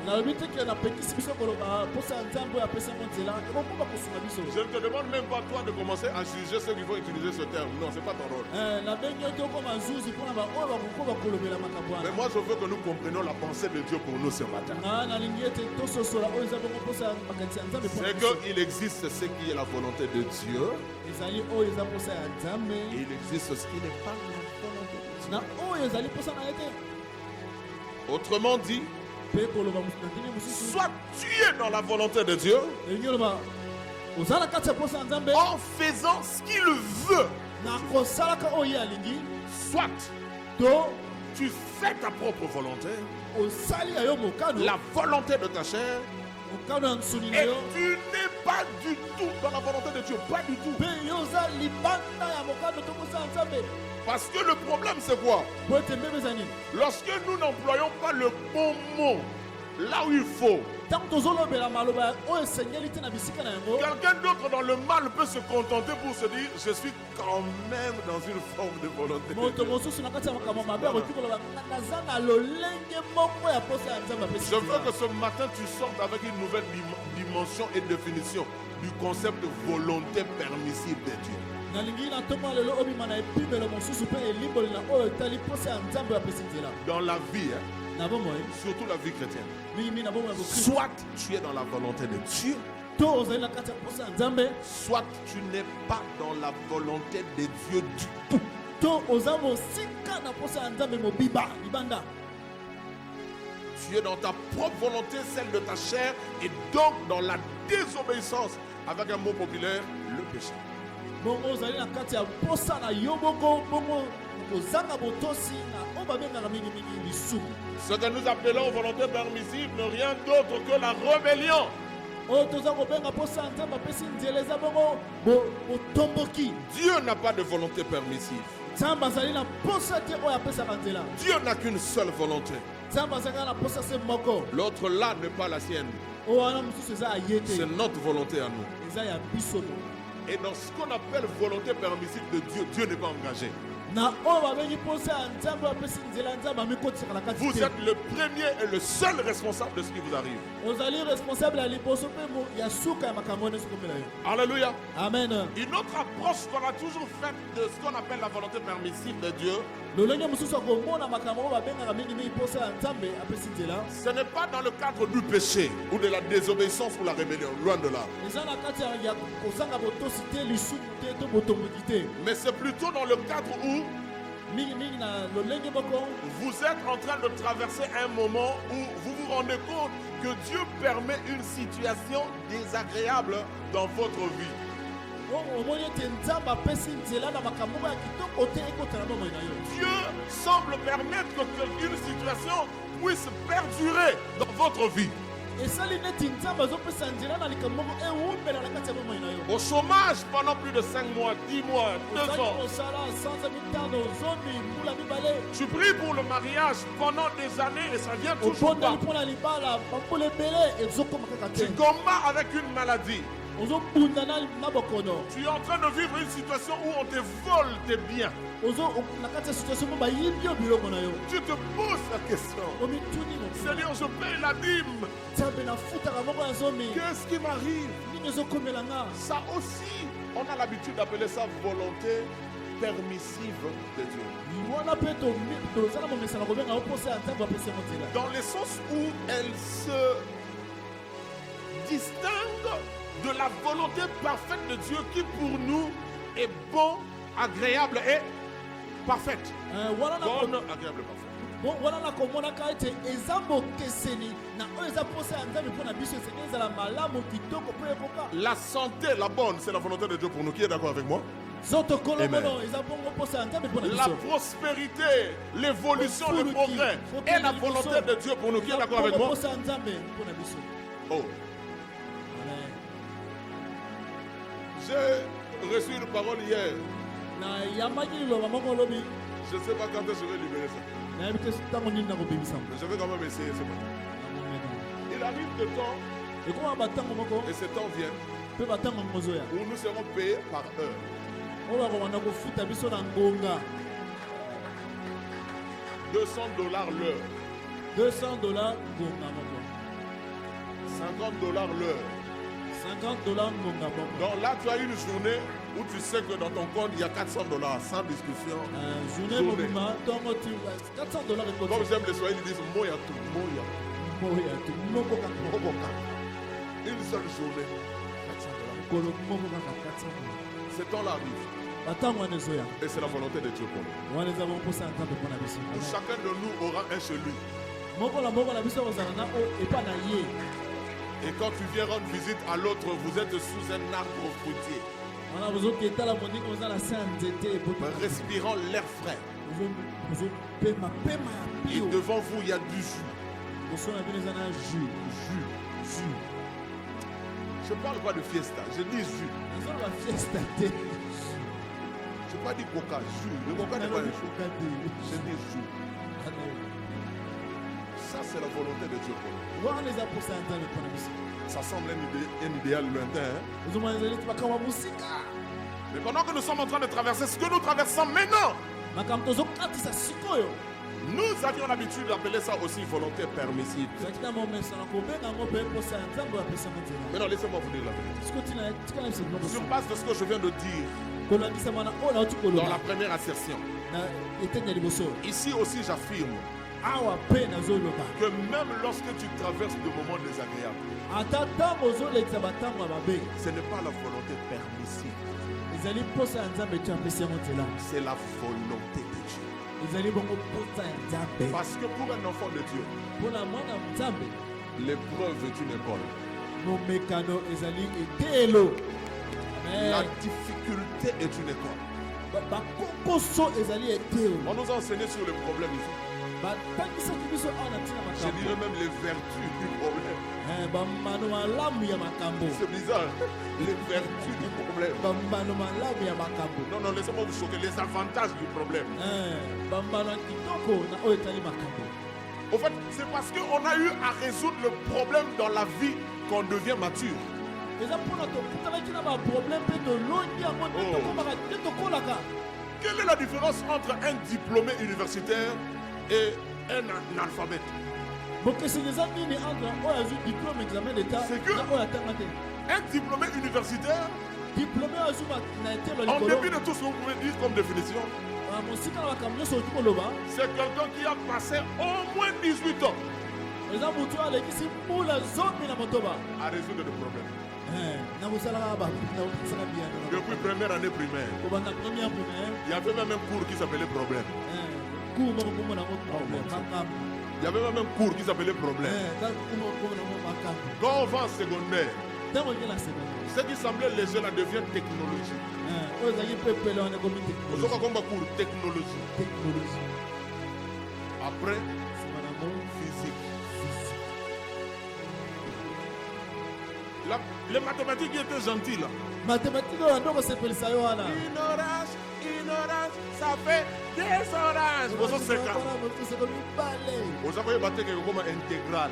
nalobi te ke napekisi biso koloba posa ya nzambe oyo apesi yango nzela ekokoma kosunga biso. Je ne te demande même pas toi de commencer à juger ceux qui vont utiliser ce terme. Non, ce n'est pas ton rôle. nabengi yo te okoma zuzi mpona baoyo bakoko bakolobela makambo Mais wana. moi, je veux que nous comprenions la pensée de Dieu pour nous ce matin. nga nalingi ete tososola oyo eza bongo posa ya makanisi ya nzambe mpona C'est biso. qu'il existe ce qui est la volonté de Dieu ezali oyo eza posa ya nzambe et il existe ce qui n'est pas la volonté de Dieu. na oyo ezali posa na ye te. Autrement dit, mpe koloba na ndimi mosusu soit tu es dans la volonté de Dieu elingi oloba oza na kati ya posa ya nzambe en faisant ce qu'il veut, na kosalaka oyo ye alingi soit to tu fais ta propre volonté, osali ya yo mokano la volonté de ta chair, mokano ya nsuni na et yo tu n'es pas du tout dans la volonté de Dieu, pas du tout. mpe yo oza libanda ya mokano to posa ya nzambe. Parce que le problème c'est quoi? po ete mbebe eza nini Lorsque nous n'employons pas le bon mot là où il faut, ntango tozolobela maloba oyo esengeli te na bisika na yango, Quelqu'un d'autre dans le mal peut se contenter pour se dire, je suis quand même dans une forme de volonté de moto Dieu. mosusu na kati ya makambo mabe akoki koloba naza na lolenge moko ya posa ya nzambe apesi Je veux nzela. que ce matin tu sortes avec une nouvelle dimension et définition du concept de volonté permissive de Dieu. nalingi na ntongo ya lelo obima na epimelo mosusu mpe elimboli na oyo etali posa ya nzambe apesi nzela Dans la vie, hein, na bomoi surtout la vie chrétienne, mingimingi na bomoi ya bokristo soit tu es dans la volonté de Dieu, to ozali na kati ya posa ya nzambe soit tu n'es pas dans la volonté de Dieu du tout. to oza mosika na posa ya nzambe mobiba libanda. Tu es dans ta propre volonté, celle de ta chair, et donc dans la désobéissance, avec un mot populaire, le péché. bongo ozali na kati ya posa na yo moko bongo kozanga botosi na oyo babengaka mingimingi lisumu. Ce que nous appelons volonté permissive n'est rien d'autre que la rébellion. oyo toza kobenga posa ya nzambe apesi nzela eza bongo botomboki. Dieu n'a pas de volonté permissive. nzambe azali na posa te oyo apesaka nzela. Dieu n'a qu'une seule volonté. nzambe azali kaka na posa se moko L'autre là n'est pas la sienne. oyo wana mosusu eza aye te, C'est notre volonté à nous. eza ya biso mo. Et dans ce qu'on appelle volonté permissive de Dieu, Dieu n'est pas engagé. na oyo babengi posa ya nzambe apesi nzela ya nzambe amikotisaka na kati Vous te. êtes le premier et le seul responsable de ce qui vous arrive. ozali responsable ya liboso mpe ya suka ya makambo nyonso komela yo. Alléluia. amen. Une autre approche qu'on a toujours faite de ce qu'on appelle la volonté permissive de Dieu, lolenge mosusu akomona makambo oyo babengaka mingimingi posa ya nzambe apesi nzela ce n'est pas dans le cadre du péché ou de la désobéissance ou la rébellion, loin de là. eza na kati ya kozanga botosi te lisumu te to botomboki te, Mais c'est plutôt dans le cadre où mingimingi na lolenge moko vous êtes en train de traverser un moment où vous vous rendez compte que Dieu permet une situation désagréable dans votre vie. oyo omoni ete nzambe apesi nzela na makambo moko ya kitoko te ekota na bomoi na yo. Dieu semble permettre qu'une situation puisse perdurer dans votre vie. esali neti nzambe azopesa nzela na likambo moko ewumbela na kati ya bomoi na yo. Au chômage pendant plus de 5 mois, 10 mois, 2 ozali ans. kosala sanza mitano zomi mbula mibale Tu pries pour le mariage pendant des années et ça vient toujours pas. obondeli mpo na libala bambula ebele ezokoma kaka Tu te, combats avec une maladie. ozobunda na bokono, Tu es en train de vivre une situation où on te vole tes biens. na kati ya situation mo bayimbi yo biloko na yo, Tu te poses la question. omituni mo Seigneur, je paye la dîme. nzambe nafutaka moko ya zomi Qu'est-ce qui m'arrive? nini ezokomela nga. Ça aussi, on a l'habitude d'appeler ça volonté permissive de Dieu. wana mpe tozala momesana kobenga yo posa ya nzambe apesi yango nzela, Dans le sens où elle se distingue de la volonté parfaite de Dieu qui pour nous est bon, agréable et parfaite. wana na Bonne, agréable et parfaite. wana nakomonaka ete eza bokeseni na oyo eza posa ya nzambe mpo na biso esengeli ezala malamu kitoko mpo ekoka La santé, la bonne, c'est la volonté de Dieu pour nous. Qui est d'accord avec moi? zoto kolomono eza bongo posa ya nzambe mpo na La biso. prospérité, l'évolution, le progrès est la volonté de Dieu pour nous. Qui est d'accord avec moi? posa ya nzambe mpo na biso. Oh, Amen. j'ai reçu une parole hier. na yamaki liloba moko lobi Je ne sais pas quand est-ce que je vais libérer ça. nayebi te ntango nini nakobebisa Mais je vais quand même essayer ce matin. Il arrive des temps, ekoma batango moko et ces temps viennent, mpe batango mozoya où nous serons payés par heure. oyo bakobanda kofuta biso na ngonga $200 l'heure, $200 ngonga moko, $50 l'heure. $50 ngonga moko. Donc là, tu as une journée où tu sais que dans ton compte, il y a $400 sans discussion. Journée mobima ntongo ti $400 ekoti Comme j'aime les Swahili, ils disent Moya tout, Moya. moya tu moko kaka Moboka. Une seule journée. kolo moko kaka $400. Ce temps-là arrive. batango wana ezoya Et c'est la volonté de Dieu pour nous. wana eza bongo mposa ya nzambe mpo na biso. Où chacun de nous aura un chez lui. moko na biso kozala na oyo epa na ye. Et quand tu viens rendre visite à l'autre, vous êtes sous un arbre fruitier, wana bozoketala moninga oza na se ya nzete respirant l'air frais. ozopema pema ya Et pio devant vous, il y a du jus. liboso na bino eza na jus. Je ne parle pas de fiesta, je dis jus. nazoloba fiesta te. Je n'ai pas dit coca, jus. Le coca n'est pas un jus. Je dis jus. Ça, c'est la volonté de Dieu pour nous. wana eza posa ya nzambe mpona biso Ça semble un idéal lointain. Hein? ozomona ezali ti makambo ya mosika Mais pendant que nous sommes en train de traverser ce que nous traversons maintenant, makambo tozokatisa sikoyo nous avions l'habitude d'appeler ça aussi volonté permissive. ezalaki na momesana kobenga yango mpe posa ya nzambe oyo apesango nzela Maintenant, laissez-moi vous dire la vérité. siko tika na biso biloko Sur base de ce que je viens de dire kolandisama na oyo nauti dans la koloba première assertion, na eteni ya liboso ici aussi j'affirme awa mpe nazoloba que même lorsque tu traverses de moments désagréables, ata ntango ozolekisa batango ya mabe ce n'est pas la volonté permissive, ezali posa ya nzambe ti apesi yango nzela c'est la volonté de Dieu. ezali bongo posa ya nzambe Parce que pour un enfant de Dieu, mpona mwana nzambe l'épreuve est une école. momekano ezali etelo La difficulté est une école. bakokoso ezali etelo On nous a enseigné sur les problèmes ici. batangisaki biso awa na ntina Je makambo dirais même les vertus du problème. bambano malamu ya makambo C'est bizarre. Les vertus du problème. bambano malamu ya makambo Non, non, laissez-moi vous choquer. Les avantages du problème. bambano ya kitoko na oyo etali makambo En fait, c'est parce qu'on a eu à résoudre le problème dans la vie qu'on devient mature. eza mpona tokutanaki na baproblème mpe tolongi yango nde tokomaka nde tokolaka Quelle est la différence entre un diplômé universitaire et un analphabète? bokeseni eza nini entre oyo azwi diplôme examen d'état C'est que- na oyo atanga te Un diplômé universitaire, diplôme oyo azwi na etelo en likolo dépit de tout ce que vous pouvez dire comme définition, mosika na makambo nyonso oki koloba c'est quelqu'un qui a passé au moins 18 ans eza motu alekisi mbula zomi na motoba à résoudre des problèmes. na kosalaka nakopesaka biyano Depuis première année primaire, kobanda première primaire il y avait même un cours qui s'appelait problème. cour moko komona yango problème makambo Il y avait même un cours qui s'appelait problème. cour moko komona yango makambo Quand on va en secondaire, ntango oke na secondaire ce qui semblait léger là devient technologie. oyo ezalaki mpe pele wana ekomi Vous savez comment cours technologie. technologie Après, nsima nango physique. physique Les mathématiques qui étaient gentilles là. mathématique oyo ando kosepelisa yo wana Une orange, ça fait des oranges. Vous savez motuseko mibale vous avez battu comme intégral.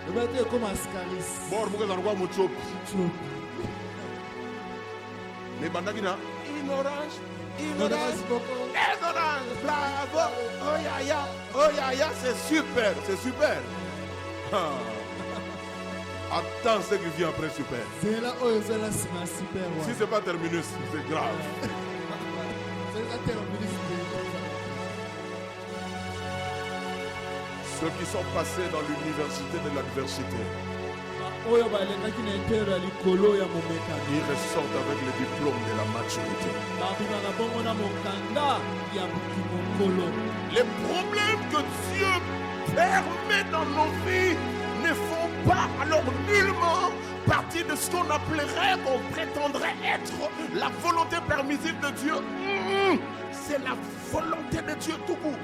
ebate ekoma ascaris Bon, vous avez quoi mon Les bandages là. Une orange, orange moko des oranges. Bravo. Oh ya ya, c'est super, c'est super. Ah. Attends ce qui vient après super. zela oyo ezala nsima ya super Si wana c'est pas terminus, c'est grave. zela terminus Ceux qui sont passés dans l'université de l'adversité, oyo balekaki na etero ya likolo ya momekano ils ressortent avec le diplôme de la maturité. babimaka bongo na mokanda ya mokolo Les problèmes que Dieu permet dans nos vies ne font pas alors nullement partie de ce qu'on appellerait, qu'on prétendrait être la volonté permissive de Dieu. C'est la volonté de Dieu tout court.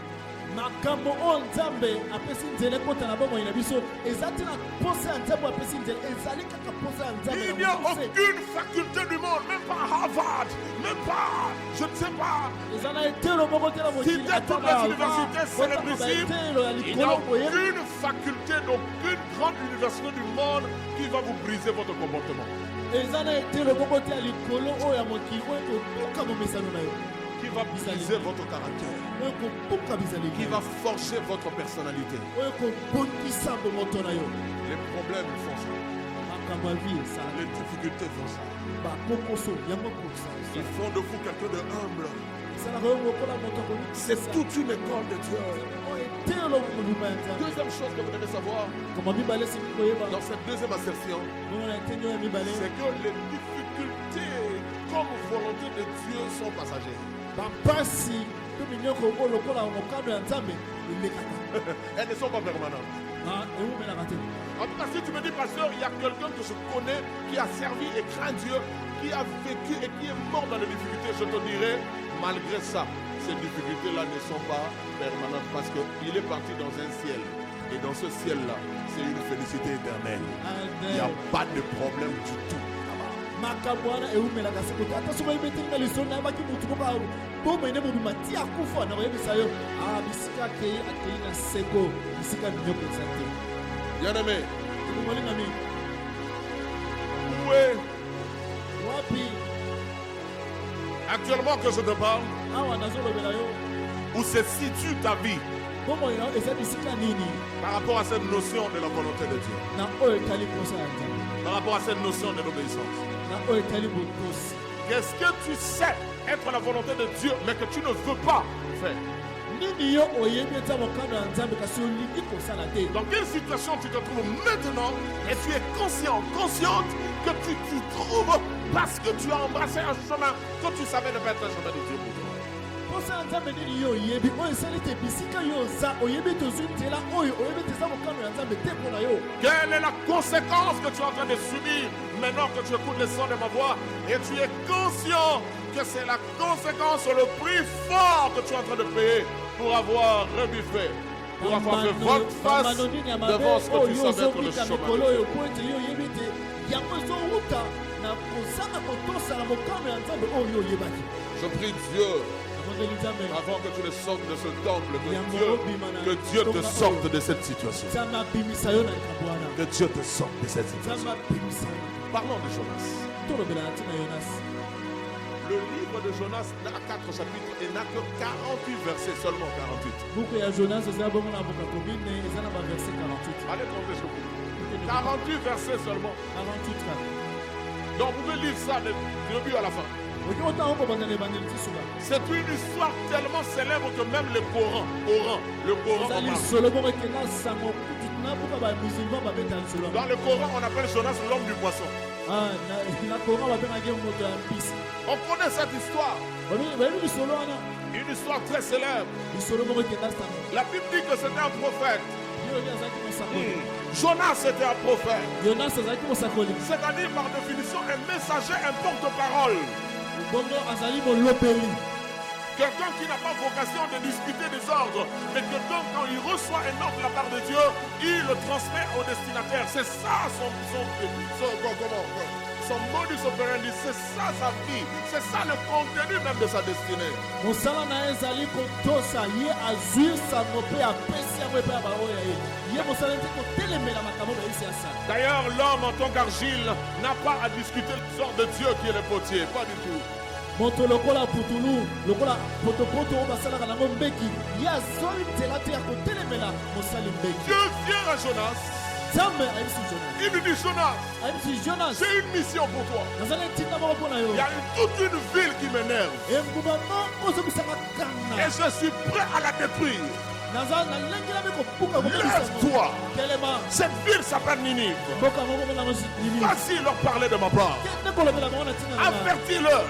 makambo oyo nzambe apesi nzela ekota na bomoi na biso eza te na posa ya nzambe apesi nzela ezali kaka posa ya nzambe Il na n'y a mokuse. aucune faculté du monde, même pas Harvard, même pas, je ne sais pas, eza na etelo moko te na mokili citer ata toutes les universités célébrissimes. baetelo ya Il n'y a likolo boye aucune faculté d'aucune grande université du monde qui va vous briser votre comportement, eza na etelo moko te ya likolo oyo ya mokili oyo kobuka momesano na yo qui va briser votre caractère, oyo kobuka bizaleli qui va forger votre personnalité. oyo kobongisa bomoto na yo Les problèmes font ça, makambo ya vie esala les difficultés font ça. bakokoso yango kosa Ils font de vous quelqu'un de humble. esalaka yo lokola moto C'est toute une école de Dieu. oyo etelo mobima ya nzambe Deuxième chose que vous devez savoir koma mibale siki koyeba dans cette deuxième assertion, bongo na eteni oyo ya mibale c'est que les difficultés comme volonté de Dieu sont passagères. bampasi to minyoko oyo lokola mokano ya nzambe elekaka Elles ne sont pas permanentes. ewumelaka te En tout cas, si tu me dis, pasteur, il y a quelqu'un que je connais qui a servi et craint Dieu, qui a vécu et qui est mort dans les difficultés, je te dirai, malgré ça, ces difficultés-là ne sont pas permanentes parce qu'il est parti dans un ciel. Et dans ce ciel-là, c'est une félicité éternelle. Il n'y a pas de problème du tout. makambo wana ewumelaka siko te ata soki oyebetelinga lisolo nayebaki motu moko bomene mobima ti akufa na koyebisa yo bisika akei na seko bisika minyoko eza te Bien-aimé, Molinga mingi. où est Wapi actuellement que je te parle, awa nazolobela yo où se situe ta vie bongo eza bisika nini par rapport à cette notion de la volonté de Dieu, na oyo etali posa ya Nzambe, par rapport à cette notion de l'obéissance? na oyo etali botosi. Qu'est-ce que tu sais être la volonté de Dieu, mais que tu ne veux pas faire? Nini yo oyebi eza mokano ya Nzambe kasi olingi kosala te. Dans quelle situation tu te trouves maintenant et tu es conscient, consciente que tu t'y trouves parce que tu as embrassé un chemin que tu savais ne pas être un chemin de Dieu pour toi? Posa ya Nzambe nini yo oyebi oyo esali te bisika yo oza oyebi tozwi nzela oyo oyebi te eza mokano ya Nzambe te mpona yo. Quelle est la conséquence que tu es en train de subir maintenant que tu écoutes le son de ma voix et tu es conscient que c'est la conséquence, le prix fort que tu es en train de payer pour avoir rebuffé, pour avoir fait volte-face devant ce que tu savais être le chemin de Dieu. po ete yo oyebi te yango ezowuta na kozanga kotosala mokano ya Nzambe oyo yo oyebaki. Je prie Dieu, Nakondeli Nzambe avant que tu ne sortes de ce temple, Yango que Dieu te sorte de cette situation. Nzambe abimisa yo na likambo wana. Que Dieu te sorte de cette situation. Nzambe abimisa yo. Parlons de Jonas. Tolobela na ntina Yonas. Le livre de Jonas n'a 4 chapitres et n'a que 48 versets, seulement 48. Buku ya Jonas eza bongo na bokato mine eza na baverset 48. Allez compter chez vous. 48 versets seulement. 48 kaka. Donc vous pouvez lire ça du début à la fin. oki otanga kobanda na ebandeli ti suka. C'est une histoire tellement célèbre que même le Coran eza en parle. lisolo bongo ekenda sango kutu na buka bamusulman babeta lisolo. Dans le Coran, on appelle Jonas l'homme du poisson. Na Coran babengaki moto ya mpisi. On connaît cette histoire. bayebi lisolo wana Une histoire très célèbre. lisolo bongo ekenda sango. La Bible dit que c'était un prophète. Yobi azalaki mosakoli. Jonas était un prophète. Yonas azalaki mosakoli. C'est-à-dire par définition un messager, un porte-parole. bongo azali molopeli. Quelqu'un qui n'a pas vocation de discuter des ordres, mais quelqu'un quand il reçoit un ordre de la part de Dieu, il le transmet au destinataire. C'est ça son modus operandi, c'est ça sa vie, c'est ça le contenu même de sa destinée. mosala na ye ezali kotosa ye azwi sango mpe apesi yango epai ya baoyo ya ye ye mosala ete kotelemela makambo bayisi ya sala. D'ailleurs, l'homme en tant qu'argile n'a pas à discuter le sort de Dieu qui est le potier, pas du tout. moto lokola putulu lokola potopoto oyo basalaka nango mbeki ye azwi nzela te ya kotelemela mosali mbeki. Dieu vient à Jonas, nzambe ayebisi jonas il lui dit Jonas, ayebisi jonas j'ai une mission pour toi. nazali ntinda moko mpo na yo Il y a toute une ville qui m'énerve engumba moko ozobisaka kana et je suis prêt à la détruire. nalengelami kobuka Lève-toi. telema Cette ville s'appelle Ninive. mboka moko bonango nini Vas-y leur parler de ma part. kende kolobela bango na ntina na Avertis-leur.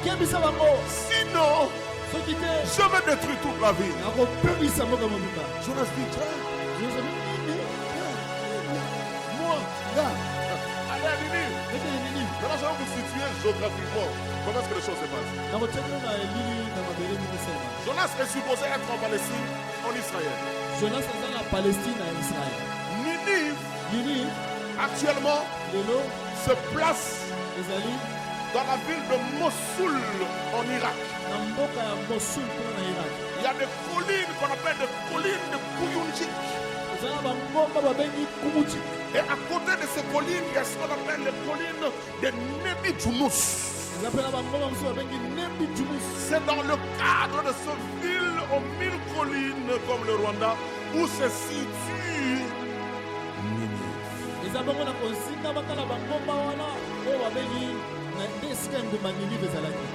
kebisa bango Sinon, soki te je vais détruire toute la ville. nakopebisa mboka mobimba. Jonas dit, moi nga allez à Ninive. ekele nini Maintenant, je vais vous situer géographiquement. Comment est-ce que les choses se passent? nakotiakelo na elili na mabele mimisema. Jonas est supposé être en Palestine, en Israël. jonas aza na palestine na israel. Ninive, nini actuellement, lelo se place ezali dans la ville de Mossoul, en Irak. na mboka ya mosul mpona na irak. Il y a des collines qu'on appelle des collines de Kouyunjik. eza na bangomba babengi kumuti. Et à côté de ces collines, il y a ce qu'on appelle les collines de Nebi Djounous. eza mpe na bangomba mosusu babengi nembi jumus. C'est dans le cadre de cette ville aux 1000 collines comme le Rwanda où se situe Ninive. eza bongo na kozinga baka na bangomba wana oyo babengi na nde esika engumba ninive ezalaki.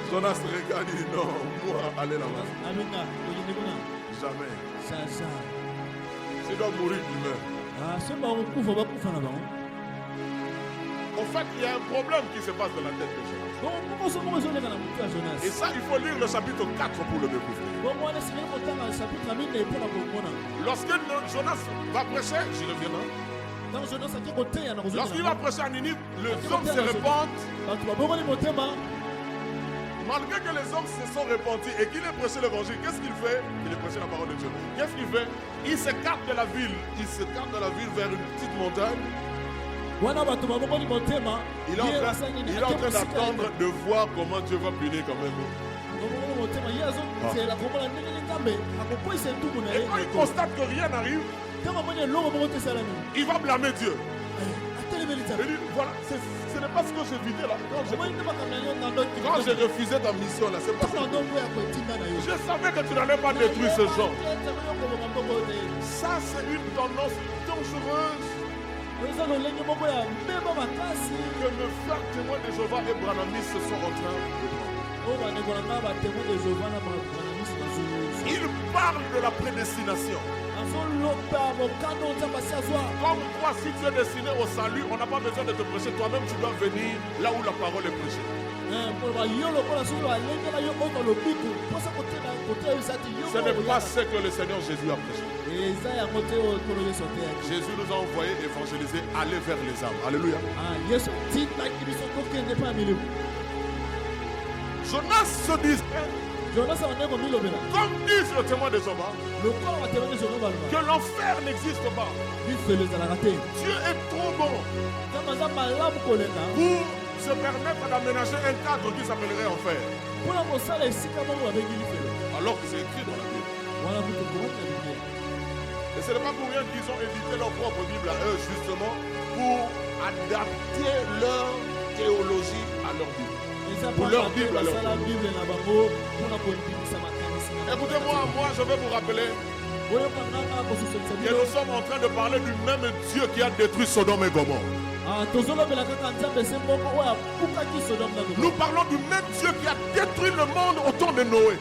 Jonas regarde, il dit non, moi, aller là-bas. aminga kokende kuna Jamais. sasa Tu dois mourir d'humeur. so bakokufa bakufa na bango. En fait, il y a un problème qui se passe dans la tête de Jonas. bongo mokoso moko ezoleka na motu ya Et jonas. ça, il faut lire le chapitre 4 pour le découvrir. bongo wana esengeli kotanga chapitre mine mpona komona. Lorsque Jonas va prêcher, j'y reviendrai. ntango jonas ake koteya na Lorsqu'il va kozonga prêcher à Ninive, les hommes se répandent. bato babongoli motema. Malgré que les hommes se sont répandus et qu'il ait prêché l'évangile, qu'est-ce qu'il fait? Il est prêché la parole de Dieu. Qu'est-ce qu'il fait? Il s'écarte de la ville. Il s'écarte de la ville vers une petite montagne. wana bato babongoli motema. Il est en train d'attendre de voir comment Dieu va punir quand même. babongoli motema ye azozela komona ndenge nzambe akokwisa ntuku na Et ye. quand il constate que rien n'arrive, ntango amoni eloko moko te esalami il va blâmer Dieu. atelemeli Il nzambe dit, voilà, ce n'est pas ce que j'ai vidé là. omoni nde makambo na yo na ndo Quand j'ai refusé ta mission là, c'est pas ntango ça. na ndo mpo ya kotinda na yo Je savais que tu n'allais pas détruire ce genre. nzambe yo koboma mbongo te Ça, c'est une tendance dangereuse eza lolenge moko ya mbeba makasi que nos frères témoins de Jéhovah et Branhamis se sont en train de prendre. oyo bandeko na ngai batémoin de jehova na banamiso bazulu Il parle de la prédestination. azoloba mokano nzambe asi azwa Comme toi, si tu es destiné au salut, on n'a pas besoin de te prêcher. Toi-même, tu dois venir là où la parole est prêchée. mpona yo lokola soki balengela yo oyo lobiko mposa koteya yo eza ti Ce n'est pas ce que le Seigneur Jésus a prêché. eza yango te oyo nkolo yesu ateyaki Jésus nous a envoyés évangéliser, aller vers les âmes. Alléluia. yesu atindaki biso tokende mpo ya milimo Jonas se disait, jonas abandeki komilobela comme disent le témoin de Jéhovah, lokola batemani jehova baloba que l'enfer n'existe pas. bifelo ezalaka te Dieu est trop bon nzambe aza malamu kolenga pour se permettre d'aménager un cadre qui s'appellerait enfer. mpona kosala esika moko babengi lifelo Alors que c'est écrit dans la Bible. wana kutu komaki na biblia Et ce n'est pas pour rien qu'ils ont édité leur propre Bible à eux, justement, pour adapter leur théologie à leur Bible. eza Pour leur mpa Bible, bato alors. basala bible na bango mpona kondimisa makanisi na bango. Écoutez-moi, moi je vais vous rappeler oyoka nganga kososolisa que bino nous sommes en train de parler du même Dieu qui a détruit Sodome et Gomorre. tozolobela kaka nzambe se moko oyo apukaki sodome na Nous gomora parlons du même Dieu qui a détruit le monde au temps de Noé.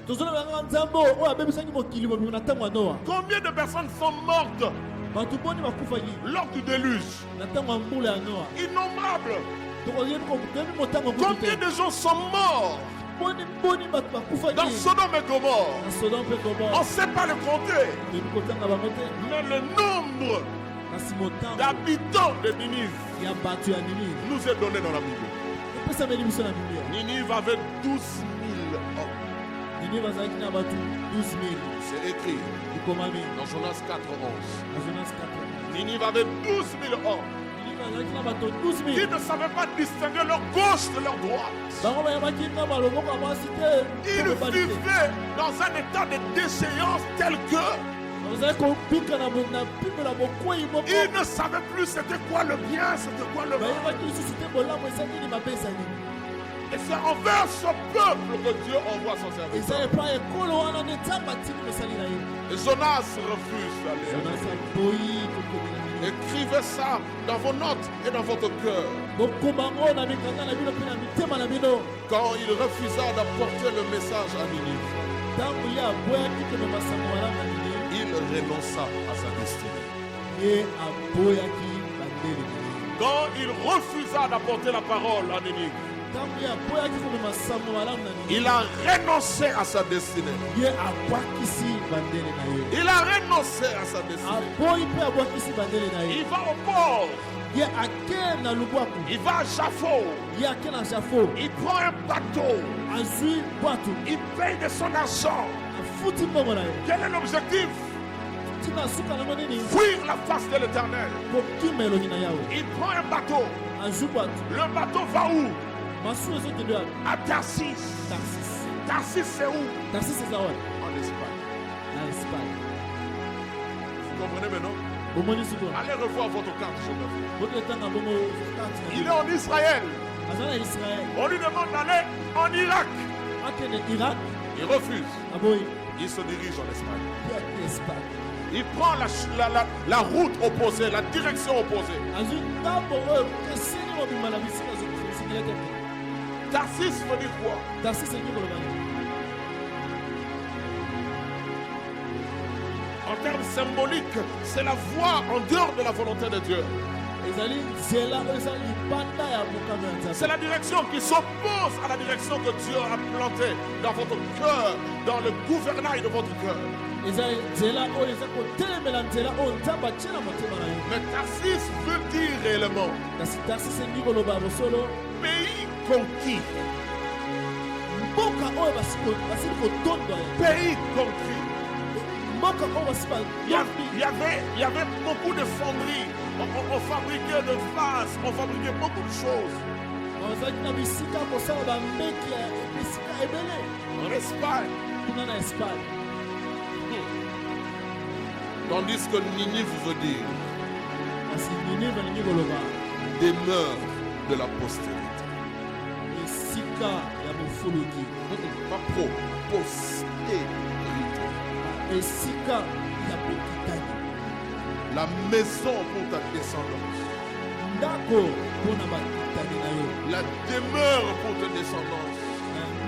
tozolobela kaka nzambe oyo abebisaki mokili mobima na ntango ya noa Combien de personnes sont mortes bato boni bakufaki lors du déluge? na ntango ya mbula ya noa Innombrables. toyebi motango kutu Combien te de gens sont morts boni bato bakufaki dans Sodome et Gomorre? na sodome mpe On gomora ne sait pas le compter. toyebi kotanga bango te Mais le nombre kasi motango d'habitants de Ninive ya bato ya ninive nous est donné dans la Bible. epesameli biso na biblia Ninive avait 12 000 hommes. ninive azalaki na bato 12 000 C'est écrit ekomami dans Jonas 4, 11. na jonas 4 Ninive avait 12 000 hommes ninive azalaki na bato 12 000 qui ne savaient pas distinguer leur gauche de leur droite. bango bayebaki na baloboko ya mwasi te Ils to mobali te. vivaient dans un état de déchéance tel que bazali kobika na mpimbo na bokwei moko ils ne savaient plus c'était quoi le bien, c'était quoi le mal. bayebaki lisusu te bolamu eza nini mabe eza nini Et c'est envers ce peuple que Dieu envoie son eza serviteur. epai ekolo wana nde nzambe atindi mosali na ye Et Jonas refuse d'aller. jonas aboyi kokobela bino Écrivez ça dans vos notes et dans votre cœur. bokoma ngo na mikanda na bino mpe na mitema na bino Quand il refusa d'apporter le message à Ninive, ntango ye aboyaki komema sango malamu na nini il renonça à sa destinée. ye aboyaki bandele na ye Quand il refusa d'apporter la parole à Ninive, ntango ye aboyaki komema sango malamu na nini il a renoncé à sa destinée. ye abwakisi bandele na ye Il a renoncé à sa destinée. aboyi mpe abwakisi bandele na ye Il va au port, ye ake na lubwaku il va à Jaffo, ye ake na jafo il prend un bateau, azwi bwato il paye de son argent. afuti mbongo na ye Quel est l'objectif? ntina suka nango nini Fuir la face de l'Éternel. kokima elongi na yawe Il prend un bateau. azwi bwato Le bateau va où? masuwa ezokende wapi À Tarsis. tarsis Tarsis, c'est où? tarsis eza wapi En Espagne. na espagne Vous comprenez maintenant? bomoni sikoyo Allez revoir votre carte géographique. boketanga bongo Il est en Israël. aza na israel On lui demande d'aller en Irak. akende irak Il refuse. aboyi Il se dirige en Espagne. ye ake espagne Il prend la route opposée, la direction opposée. azwi ntambo oyo esili mobima na bisika singela te Tarsis veut dire quoi? tarsis elingi koloba nini En termes symboliques, c'est la voie en dehors de la volonté de Dieu. ezali nzela oyo eza libanda ya mokano ya nzambe C'est la direction qui s'oppose à la direction que Dieu a plantée dans votre cœur, dans le gouvernail de votre cœur. eza nzela oyo eza kotelemela nzela oyo nzambe atie na motema na ye Mais Tarsis veut dire réellement kasi tarsis elingi koloba bosolo pays conquis. mboka oyo basili kotondwa ye Pays conquis. mboka oyo basi Il y avait beaucoup de fonderies. On fabriquait de vases, on fabriquait beaucoup de choses. bazalaki na bisika kosala bambeki ya bisika ebele En Espagne, kuna na espagne Tandis que Ninive veut dire kasi Ninive alingi koloba demeure de la postérité. esika ya mofuluki, Pas pro, postérité. esika ya bokitani, La maison pour ta descendance. ndako mpona bakitani na yo, La demeure pour ta descendance.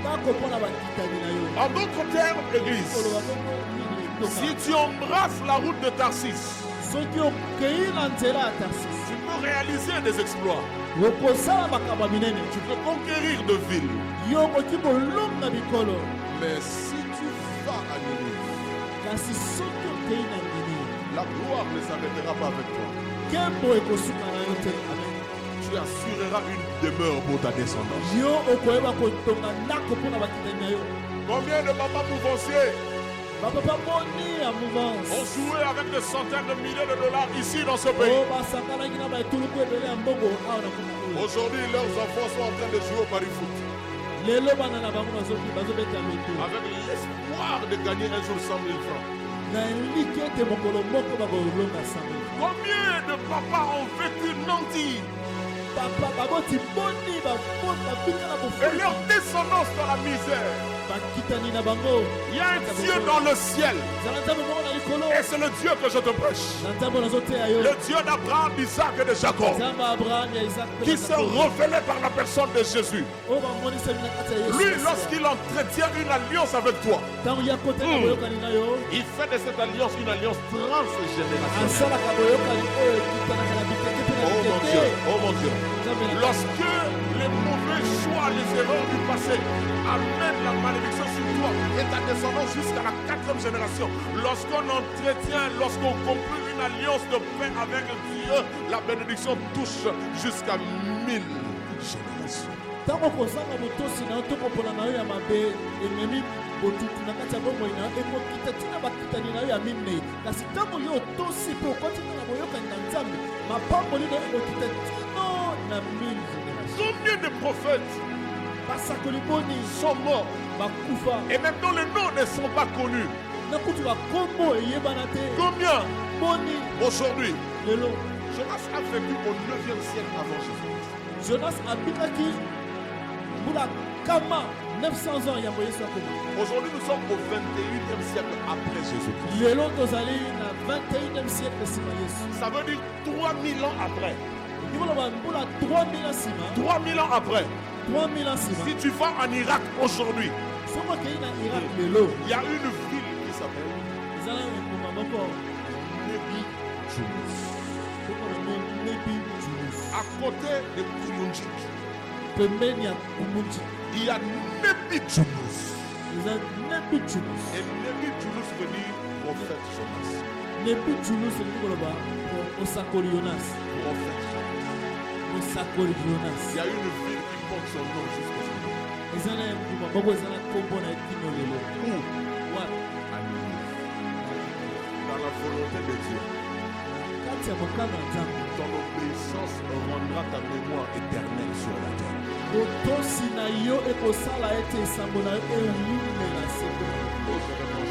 ndako mpona bakitani na yo. En d'autres termes, Église, Koloba bongo nini si litonga? tu embrasses la route de Tarsis, soki okei na nzela ya Tarsis, tu peux réaliser des exploits. okosala makambo ya minene, Tu peux conquérir de villes. yo okoki kolonga mikolo. Mais si tu vas à Ninive, kasi soki okei na nini, la gloire ne s'arrêtera pas avec toi. nkembo ekosuka na yo te. Amen. Tu assureras une demeure pour ta descendance. yo okoyeba kotonga ndako mpona bakitani na yo. Combien de mamans mouvanciers bapapa boni ya mouvance ont joué avec des centaines de milliers de dollars ici dans ce pays? oyo basakanaki na baetuluku ebele ya mbongo awa na kuna oyo. Aujourd'hui, leurs enfants sont en train de jouer au pari-foot lelo bana na bango bazobeta loto avec l'espoir de gagner un jour 100 000 francs. na eliki ete mokolo moko bakolonga sango. Combien de papas ont vécu nantis papa baboti boni babika na et bofuli leur descendance dans la misère? bakitani na bango. Il y a un Dieu dans le ciel zala nzambe moko na likolo, et c'est le Dieu que je te prêche. na nzambe nazoteya yo, Le Dieu d'Abraham, d'Isaac et de Jacob nzambe ya abraham ya isaac mpe qui na s'est Jacob. révélé par la personne de Jésus. oyo bamonisami na kati ya yesu. Lui, lorsqu'il entretient une alliance avec toi, ntango ya koteka boyokani na yo, il fait de cette alliance une alliance transgénérationnelle. asalaka boyokani oyo ekitanaka na biteke mpe na Oh mon biteke. Dieu, oh mon Dieu. Nzambe na Lorsque les mauvais choix, les erreurs du passé amènent la malédiction sur toi et ta descendance jusqu'à la 4e génération, lorsqu'on entretient, lorsqu'on conclut une alliance de paix avec Dieu, la bénédiction touche jusqu'à 1000 générations. ntango kozanga botosi na yo to kopona na yo ya mabe ememi botutu na kati ya bomoi na yo ekokita ntina bakitani na yo ya minei. Kasi ntango yo otosi mpe okotika na boyokani na nzambe, mapamboli na yo ekokita tino na 1000 génération. Combien de prophètes basakoli boni sont morts bakufa et même dont les noms ne sont pas connus? na kutu bakombo eyebana te. Combien boni aujourd'hui? lelo Jonas a vécu au 9e siècle avant Jésus-Christ. Jonas abikaki mbula kama 900 ans yambo yesu akoma. Aujourd'hui, nous sommes au 21e siècle après Jésus-Christ. lelo tozali na 21e siècle nsima yesu. Ça veut dire 3000 ans après. ndikoloba mbula 3000 ans nsima. 3000 ans après. 3000 ans nsima. Si tu vas en Irak aujourd'hui, soki okei na irak lelo il y a une ville qui s'appelle ezala engumba moko Nebi Junus. kokono nebi julus À côté de Kouyounjik, pembeni ya kumunji il y a Nebi Junus. eza nebi julus. Et Nebi Junus veut dire prophète Jonas. nebi julus elingi koloba osakoli yonas. Prophète Jonas. osakoli yonas. Il y a une ville qui porte son nom jusqu'aujourd'hui. eza na engumba moko eza na nkombo na etino lelo. Où? wapi? À Ninive. Dans la volonté de Dieu. kati ya mokano ya nzambe. Ton obéissance rendra ta mémoire éternelle sur la terre. botosi na yo ekosala ete esambo na yo elumela seko. Oh, je réponds.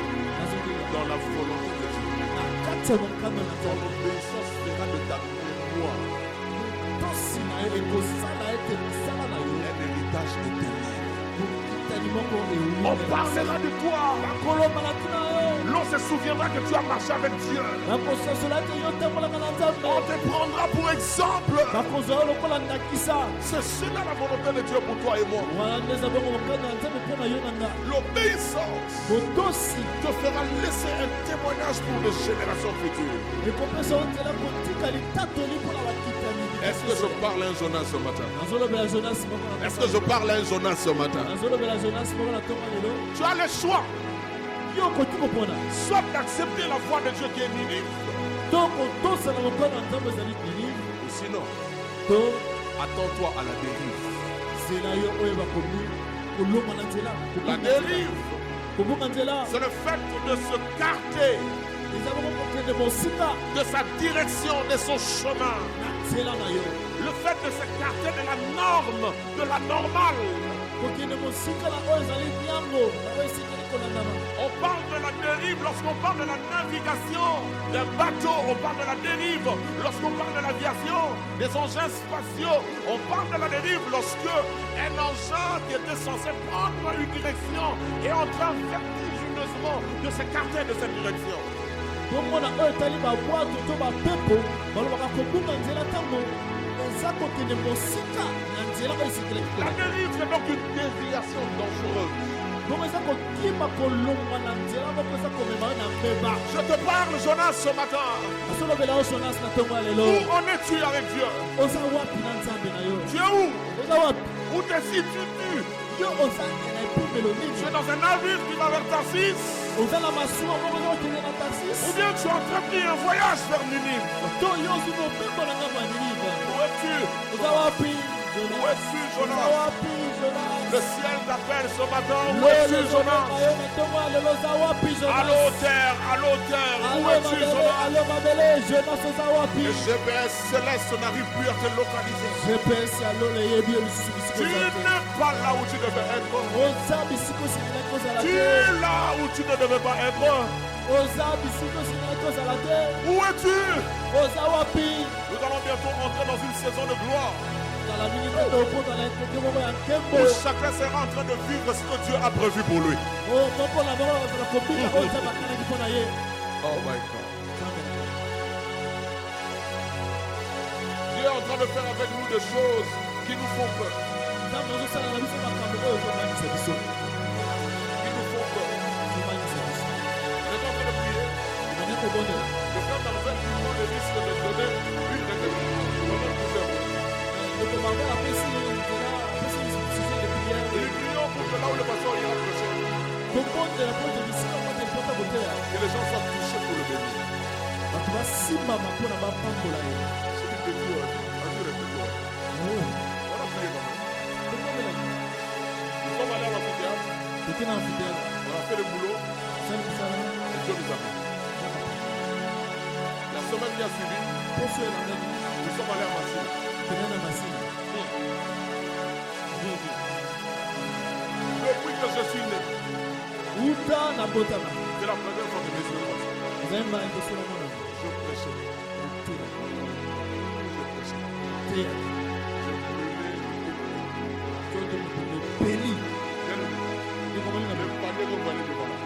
Dans la volonté de Dieu. na kati ya mokano na Ton nzambe. obéissance fera de ta mémoire botosi na yo ekosala ete misala na yo un héritage éternel. bokitani moko On elumela. parlera de toi. bakoloba na tina yo. L'on se souviendra que tu as marché avec Dieu. bakososola ete yo tambolaka na nzambe. On te prendra pour exemple. bakozwa yo lokola ndakisa. C'est cela la volonté de Dieu pour toi et moi. wana nde eza bongo mokano ya nzambe mpo na yo na nga. L'obéissance botosi te fera laisser un témoignage pour les générations futures. ekopesa yo nzela kotika litatoli mpona bakitani. Est-ce que je parle à un Jonas ce matin? nazolobela jonas moko na Est-ce que je parle à un Jonas ce matin? nazolobela jonas moko na ntongo lelo. Tu as le choix, yo okoki kopona soit d'accepter la voix de Dieu qui est Ninive, to kotosana mokano ya nzambe ezali nini, ou sinon, to attends-toi à la dérive. nzela yo oyo bakomi kolonga na nzela. La dérive, kobunga nzela c'est le fait de se carter eza bongo kokende mosika de sa direction, de son chemin. na nzela na yo. le fait de s'écarter de la norme, de la normale. kokende mosika na oyo ezali nyango na oyo esengeli kolandama. On parle de la dérive lorsqu'on parle de la navigation d'un bateau. On parle de la dérive lorsqu'on parle de l'aviation, des engins spatiaux. On parle de la dérive lorsque un engin qui était censé prendre une direction est en train vertigineusement de s'écarter de cette direction. bomona oyo etali babwato to bampepo balobaka kobunga nzela ntango eza kokende mosika na nzela oyo esekelaki La dérive, c'est donc une déviation dangereuse. bongo eza kokima kolongwa na nzela moko eza komema na mbeba. Je te parle, Jonas, ce matin. asolobela yo jonas na ntongo ya Où lelo en es-tu avec Dieu? oza wapi na nzambe na yo Tu es où? oza wapi Où te situes-tu? yo oza na epumelo Tu es nini dans un navire qui va vers Tarsis? oza na masuwa moko oza kokende na tarsis Ou bien tu es entrepris un voyage vers Ninive? to yo ozwi mobembo na ngambo ya ninive Où es-tu? oza wapi Où jonas es-tu, oza Jonas? wapi jonas Le ciel t'appelle ce matin. Où lelo es-tu, Jonas? na yo na ntongo ya lelo oza wapi À jonas l'auteur, à l'auteur. Où alo es-tu, mabele Jonas? alo mabele jonas oza wapi Le GPS céleste n'arrive plus à te localiser. gps ya lolo eyebi yo lisusu bisika Tu oza te n'es pas là où tu devais être. oza bisika osengelaki kozala Tu te es là où tu ne devais pas être. oza bisika osengelaki kozala te Où es-tu? oza wapi Nous allons bientôt entrer dans une saison de gloire kala mingi te tokota na ekeke moko ya nkembo où chacun sera en train de vivre ce que Dieu a prévu pour lui. moko na bango bazala kobika oyo nzambe akanaki mpo na ye Oh my God. Dieu est en train de faire avec nous des choses qui nous font peur. nzambe azosala na biso makambo oyo ezomanisa biso Qui nous font peur. ezomanisa biso On est en train de prier. ezali kobondela Le frère Marvel prend le risque de donner une révélation pendant plusieurs mois. ndeko marvel apesi nzela apesi sujet de prière Et nous prions pour que là où le pasteur ira prêcher, kobondela mpo ete bisika mote mpota koteya que les gens soient touchés pour le bénir. bato basimbama mpo na bapambola ye C'est une bénédiction. Un jour, est toujours. On a prié quand même. tokomelaki Nous sommes allés à l'amphithéâtre. toke na amfithéâtre On a fait le boulot. osali mosala Et Dieu nous a mis. La semaine qui a suivi, poso elandaki nous sommes allés à Massina. kende na masina Depuis que je suis né, uta na botama c'est la première fois que mes yeux passent. ezali mbala liboso na mwana Je prêchais. oteya Je prêchais. teya Je brûlais. toto moto ebeli Bien aimé. ekomali na Le panier qu'on va aller devant là.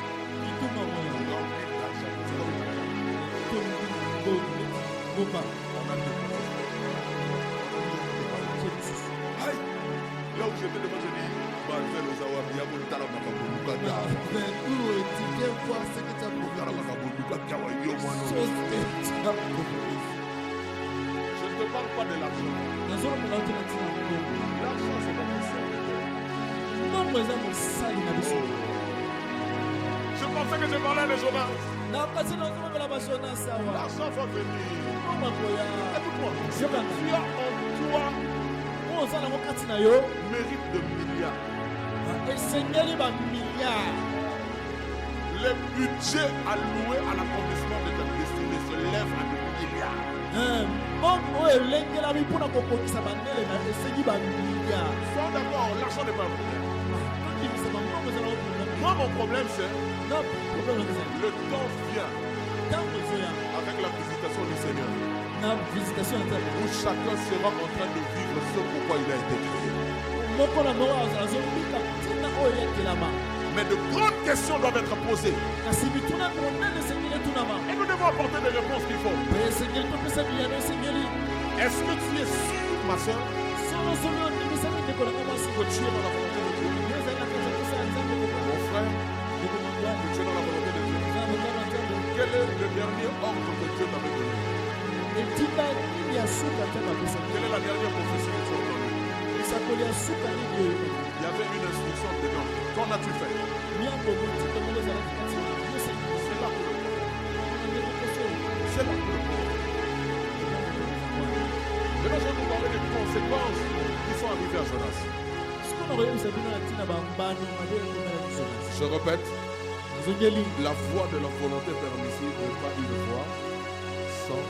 kituma moya Rempli d'argent. C'est comme ça. bomba On a déposé. Aïe. Là où j'étais devant, j'ai dit, Marvel Ozawa, Biabo, Tala Makabuka, Tala Makabuka, Kawa, Yo, Mano. Je ne te parle pas de l'argent. L'argent, c'est pas possible. Je pensais que je parlais des Jonas. L'argent va venir. Écoute-moi, ce que tu as en toi mérite de milliards. Le budget alloué à l'accomplissement de ta destinée se lève à des milliards. oyo elengelami mpona kokokisa bandele na esengi bamilliard Sois d'accord, l'argent n'est pas un problème. tokimisa bambongo ezalaka problème Moi, mon problème, c'est na problème ezali le temps vient ntango ezoya avec la visitation du Seigneur na visitation ya nzambe où chacun sera en train de vivre ce pourquoi il a été créé. moko na moko azobika ntina oyo ekelama Mais de grandes questions doivent être posées. kasi bituna monene esengeli etunama Et nous devons apporter les réponses qu'il faut. mpe esengeli topesa biyano esengeli Est-ce que tu es sûr, ma soeur, solosolo ondimisaki ndeko nanga mwasi que tu es dans la volonté de Dieu? ezali na kati ya posa ya nzambe Mon frère, ndeko mangwani que tu es dans la volonté de Dieu. eza mokana nzambe Quel est le dernier ordre que Dieu t'avait donné? etinda nini ya suka nzambe apesaki Quelle est la dernière prophétie que tu as donnée? esakoli ya suka nini oyo Il y avait une instruction dedans. Qu'en as-tu fait? miambo motika moko ezalaki kati yose C'est là pour le problème. C'est là pour le problème. Maintenant, je vais vous parler des conséquences qui sont arrivées à Jonas. Je répète, la voie de la volonté permissive n'est pas une voie sans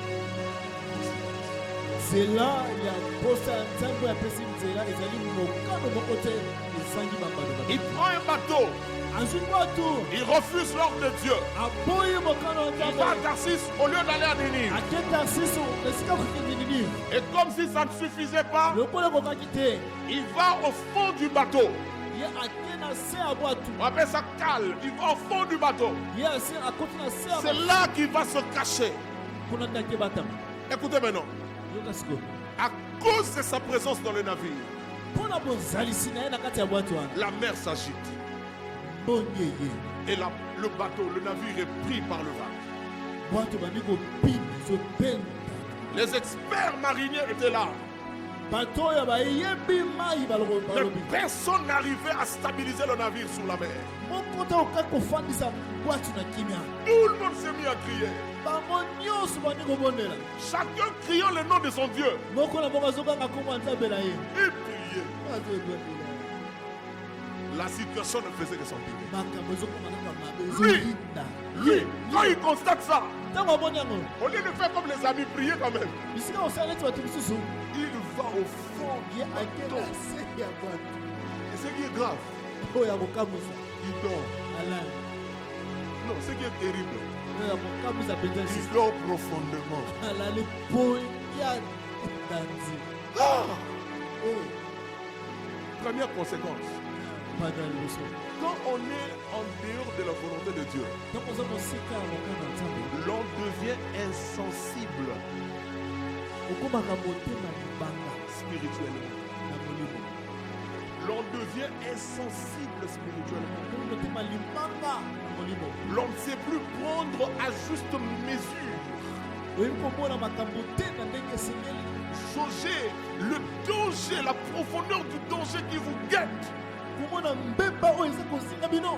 conséquence. nzela ya posa ya nzambe ya pesi nzela ezali mokano moko te ezangi bambano Il prend un bateau, azwi bwato il refuse l'ordre de Dieu. aboyi mokano ya Il va à nzambe Tarsis au lieu d'aller à Ninive. ake tarsiso esika kokende nini Et comme si ça ne suffisait pas, lokola ekokaki te il va au fond du bateau. ye ake na se ya bwato On appelle ça cale. Il va au fond du bateau. ye asi akoti na se ya C'est là qu'il va se cacher. kuna ndake batama Écoutez maintenant. yoka sikoyo À cause de sa présence dans le navire, mpo na bozalisi na ye na kati ya bwato wana la mer s'agite. mbonge ye Et le bateau, le navire est pris par le vent. bwato bandi kopima ezobenda Les experts mariniers étaient là. bato oyo bayebi mai Mais balobi personne n'arrivait à stabiliser le navire sur la mer. moko te okoki kofandisa bwato na kimia Tout le monde s'est mis à crier. bango nyonso bandi kobondela Chacun criant le nom de son Dieu. moko na moko azokanga kombo ya nzambe na ye Il priait. azobondela La situation ne faisait que s'empirer. makambo ezokoma kaka mabe Lui, ezolinda lui, quand il constate ça, ntango amoni yango au lieu de faire comme les amis, prier quand même, bisika osala neti bato mosusu il va au fond ye du ake bateau. na se ya bwato Et ce qui est grave, oyo ya kokamwisa il dort. alani Non, ce qui est terrible, oyo ya kokamwisa mpenza il sisi dort profondément. alali po ya danzi Ah! oyo Première conséquence, mpaka liboso quand on est en dehors de la volonté de Dieu, ntango oza mosika ya mokano ya nzambe l'on devient insensible okomaka motema libanga spirituellement. na molimo L'on devient insensible spirituellement. motema libanga na molimo L'on ne sait plus prendre à juste mesure. oyebi komona makambo te na ndenge esengeli Jauger le danger, la profondeur du danger qui vous guette. komona mbeba oyo eza kozinga bino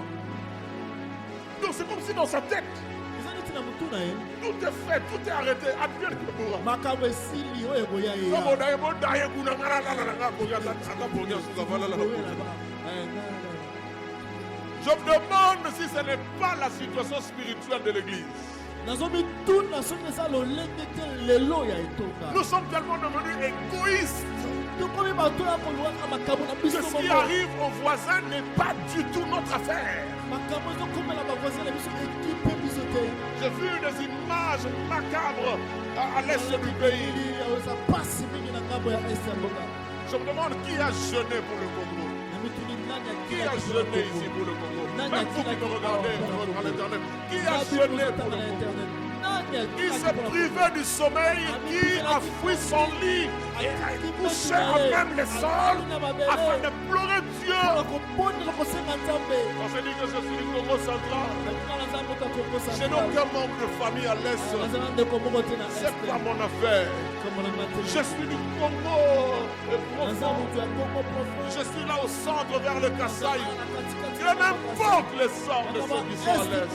Donc c'est comme si dans sa tête, eza neti na motu na ye tout est fait, tout est arrêté. Advienne que pourra. makambo esili oyo ekoya ye Comme on a un bon derrière, on a Je me demande si ce n'est pas la situation spirituelle de l'église. nazomituna soki eza lolenge te lelo ya etonga Nous sommes tellement devenus égoïstes. tokomi bato ya kolwaka makambo na Que biso ce qui moko arrive aux voisins n'est pas du tout notre affaire. makambo ezokomela bavoisin na biso ekipe biso te J'ai vu des images macabres à l'est du pays. eza pasi mingi na ngambo ya este ya mboka Je me demande qui a jeûné pour le Congo. na mituni nani Qui a akilaki jeûné ici pour le Congo? Même vous qui me regardez à l'internet. Qui a jeûné pour le Congo? Qui s'est privé du sommeil, qui a fui son lit et a couché à même les sols afin de pleurer Dieu. kobondela kosenga nzambe On se dit que je suis du Congo central. nakina naza mboka kongo Je n'ai aucun membre de famille à l'est. naza na ndeko moko te na C'est pas mon affaire. kamonanga te Je suis du Congo naza profond. motu ya kongo profond Je suis là au centre vers le Kasaï. Peu m'importe les sorts de ceux qui sont à l'est.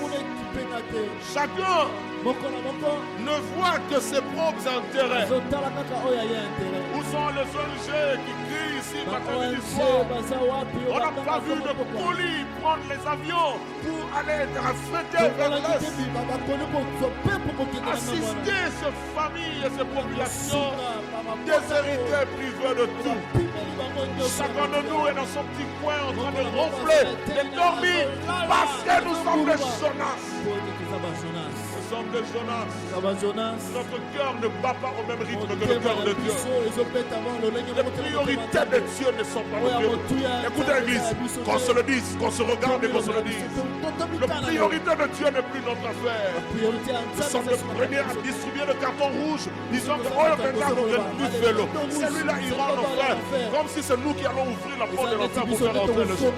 Chacun moko na moko ne voit que ses propres intérêts. azotala kaka oyo aye intere Où sont les ONG qui crient ici matin midi baong soir? baza wapi On n'a pas vu de colis prendre les avions pour aller affréter vers l'est. bakoni kozwa mpe po kokende Assister ces familles et ces populations déshéritées, privées de tout. Chacun de nous est dans son petit coin en train de ronfler, de dormir, parce que nous sommes des Jonas. Nous sommes des Jonas. Notre cœur ne bat pas au même rythme que le cœur de Dieu. Les priorités de Dieu ne sont pas nos priorités. Écoutez l'église, qu'on se le dise, qu'on se regarde et qu'on se le dise. La priorité de Dieu n'est plus notre affaire. Nous sommes les premiers à distribuer le carton rouge, disant que oh, maintenant nous ne plus vélo. Celui-là ira en enfer. Comme si c'est nous qui allons ouvrir la porte de l'enfer pour faire entrer le sang.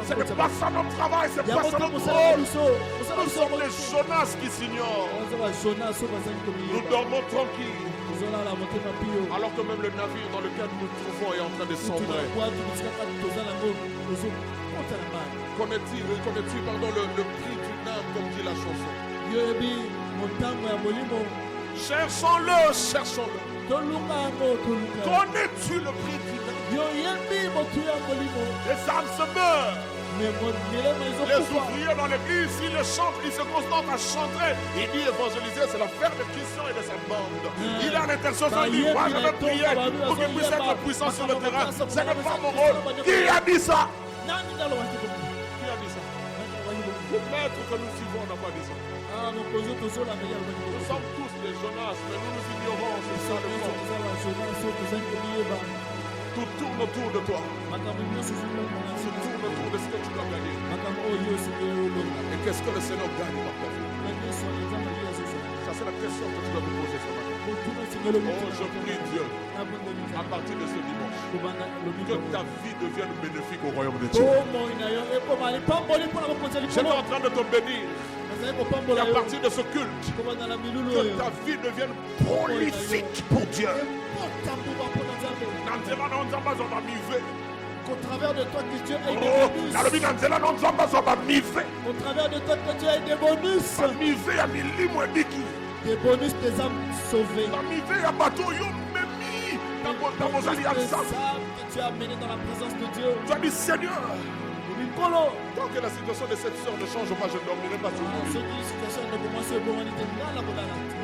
Ce n'est pas ça notre travail, c'est pas ça notre rôle. Nous sommes les Jonas qui s'ignorent. Nous dormons tranquilles. Alors que même le navire dans lequel nous nous trouvons est en train de sombrer. Connais-tu le prix d'une âme comme dit la chanson? Cherchons-le, cherchons-le. Connais-tu le prix d'une âme? Les âmes se meurent. Les ouvriers dans l'église, s'ils le chantent, ils se concentrent à chanter. Il dit évangéliser, c'est l'affaire de Christian et de sa bande. Il a l'intercession, il dit moi je vais prier pour qu'il puisse être puissant sur le terrain. Ce n'est pas mon rôle. Qui a dit ça? Qui a dit ça? Le maître que nous suivons n'a pas dit ça. Nous sommes tous des Jonas, mais nous nous ignorons, c'est ça le fond. Tout tourne autour de toi. Tout tourne autour de ce que tu dois gagner. Et qu'est-ce que le Seigneur gagne par ta vie? Ça, c'est la question que tu dois te poser ce matin. Oh, je prie Dieu, à partir de ce dimanche, que ta vie devienne bénéfique au royaume de Dieu. Je suis en train de te bénir. Et à partir de ce culte, que ta vie devienne prolifique pour Dieu. Qu'au travers de toi que Dieu ait des Oh, bonus. au travers de toi que Dieu ait des bonus. Des bonus des âmes sauvées. Des bonus des âmes que tu as amenées dans la présence de Dieu. Tu as dit Seigneur, tant que la situation de cette soeur ne change pas, je ne dormirai pas sur mon lit.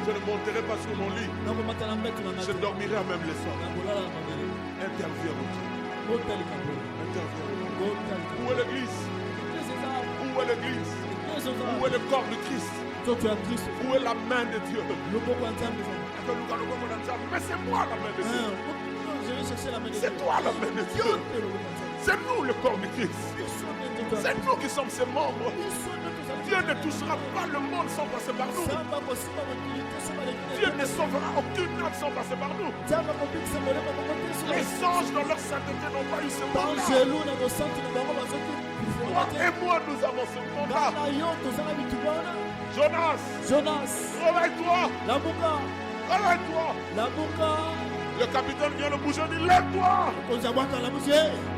Je ne monterai pas sur mon lit. Je dormirai à même les soirs. Interviens, mon Dieu. Interviens. Où est l'église? Où est l'église? Où est le corps de Christ? Où est la main de Dieu? Mais c'est moi la main de Dieu. C'est toi la main de Dieu. C'est nous le corps de Christ. C'est nous qui sommes ses membres. Dieu ne touchera pas le monde sans passer par nous. Dieu ne sauvera aucune âme sans passer par nous. Les anges dans leur sainteté n'ont pas eu ce mandat. Toi et moi, nous avons ce mandat. Jonas, réveille-toi. Réveille-toi. Le capitaine vient le bouger, il dit lève-toi.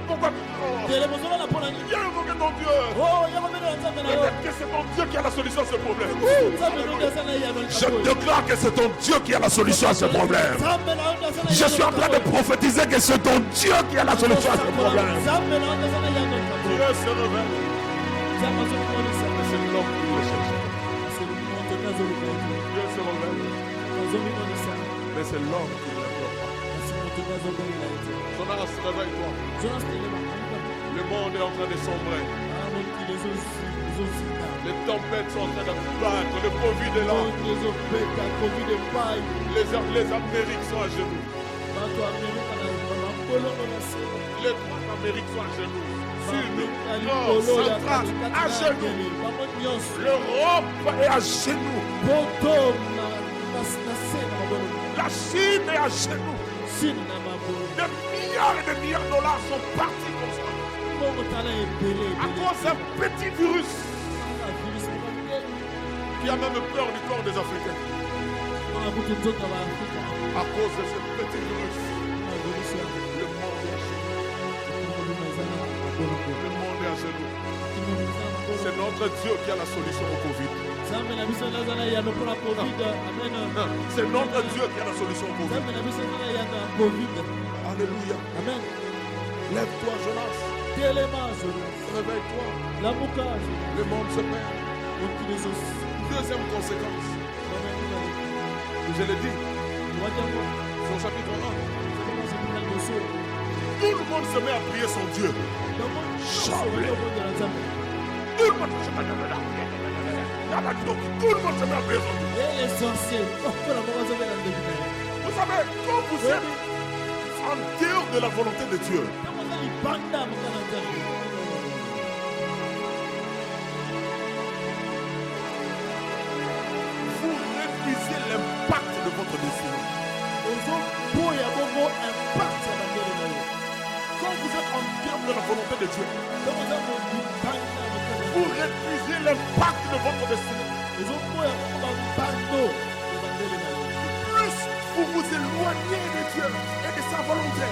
Pourquoi? Viens invoquer ton Dieu. Peut-être que c'est ton Dieu qui a la solution à ce problème. Je déclare que c'est ton Dieu qui a la solution à ce problème. Je suis en train de prophétiser que c'est ton Dieu qui a la solution à ce problème. Dieu se révèle. C'est l'homme qui le cherche. Dieu se révèle. Mais c'est l'homme qui ne l'implore pas. Jonas, réveille-toi. Le monde est en train de sombrer. Les tempêtes sont en train de battre. Le Covid est là. Les Amériques sont à genoux. Les trois Amériques sont à genoux. Sud, nord, central, à genoux. L'Europe est à genoux. La Chine est à genoux. Des milliards et des milliards de dollars sont partis comme ça. À cause d'un petit virus qui a même peur du corps des Africains. À cause de ce petit virus, le monde est à genoux. C'est notre Dieu qui a la solution au Covid. C'est notre Dieu qui a la solution au Covid. Alléluia. Amen. Lève-toi, Jonas. Réveille-toi. Le monde se perd. Deuxième conséquence. Je l'ai dit. C'est au chapitre 1. Tout le monde se met à prier son Dieu. Chamblé. Tout le monde se met à prier son Dieu. Vous savez, quand vous êtes en dehors de la volonté de Dieu, vous réduisez l'impact de votre destinée. Quand vous êtes en dehors de la volonté de Dieu, vous réduisez l'impact de votre destinée. Plus vous vous éloignez de Dieu et de sa volonté.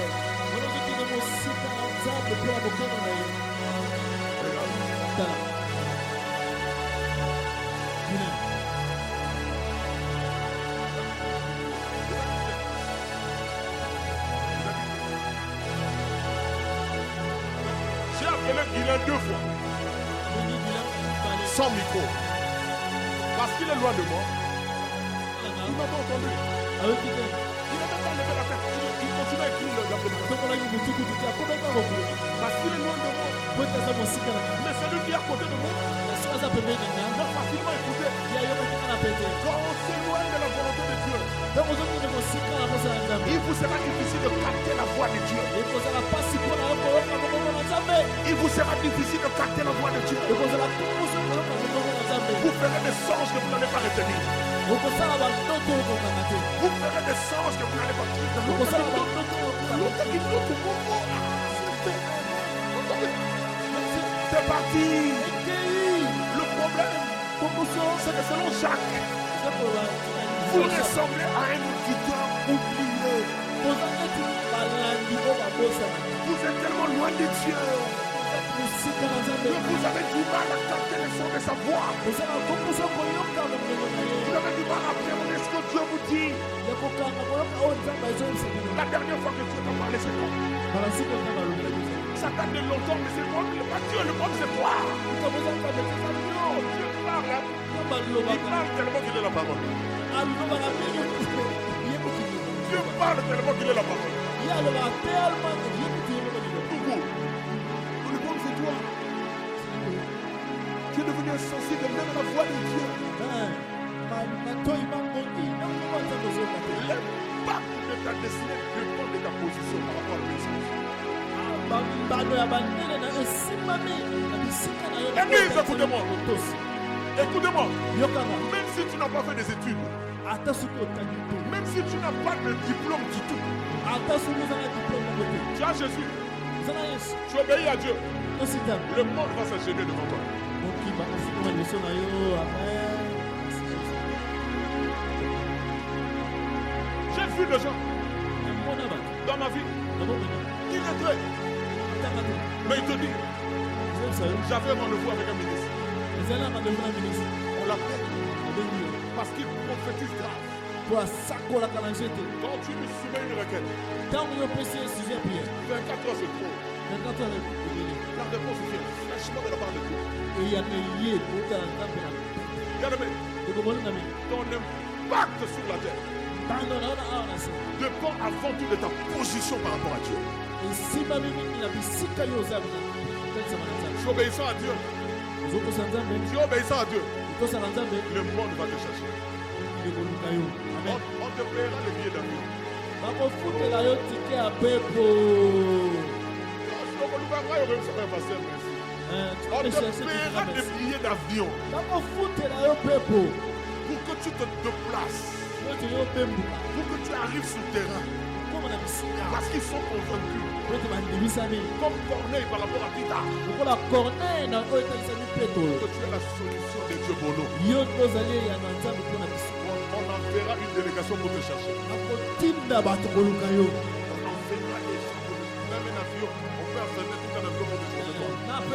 J'ai appelé Guilain 2 fois. sans micro. Parce qu'il est loin de moi. Il m'a pas entendu. Il n'a même pas levé la tête. Il continue à écrire la première. Parce qu'il est loin de moi. Mais celui qui est à côté de moi va facilement écouter. Quand on s'éloigne de la volonté de Dieu, il vous sera difficile de capter la voix de Dieu. Il vous sera difficile de capter la voix de Dieu. Vous ferez des songes que vous n'allez pas retenir. Vous ferez des songes que vous n'allez pas c'est parti. Le problème, c'est que selon Jacques, vous ressemblez à un auditeur oublié. Vous êtes tellement loin de Dieu que vous avez du mal à capter le son de sa voix. Vous avez du mal à appréhender ce que Dieu vous dit. La dernière fois que Dieu t'a parlé, c'est toi. Ça date de longtemps, mais c'est toi, pas Dieu, le problème c'est toi. Non, Dieu parle. Il parle tellement qu'il est la parole. Dieu parle tellement qu'il est la parole. Le problème c'est toi. Tu es devenu insensible même à la voix de Dieu. L'impact de ta destinée dépend de ta position par rapport à la message. Église, écoutez-moi. Écoutez-moi. Même si tu n'as pas fait des études, même si tu n'as pas de diplôme du tout, tu as Jésus. Tu obéis à Dieu. Le monde va s'enchaîner devant toi. J'ai vu des gens dans ma vie qui regrette. Mais il te dit, j'avais rendez-vous avec un ministre. On l'appelle parce qu'il prophétise grave. Quand tu lui soumets une requête, 24 heures c'est trop. La réponse vient fraîchement de la part de Dieu. Bien-aimé, ton impact sur la terre dépend avant tout de ta position par rapport à Dieu. Tu es obéissant à Dieu. Tu es obéissant à Dieu. Le monde va te chercher. On te paiera le billet d'avion. On te paiera des billets d'avion pour que tu te déplaces, pour que tu arrives sur le terrain. Parce qu'ils sont convaincus. Comme Corneille par rapport à Peter. Que tu es la solution de Dieu pour nous. On enverra une délégation pour te chercher. On enverra des gens. Même un avion. On peut enfermer tout un avion pour te chercher. Parce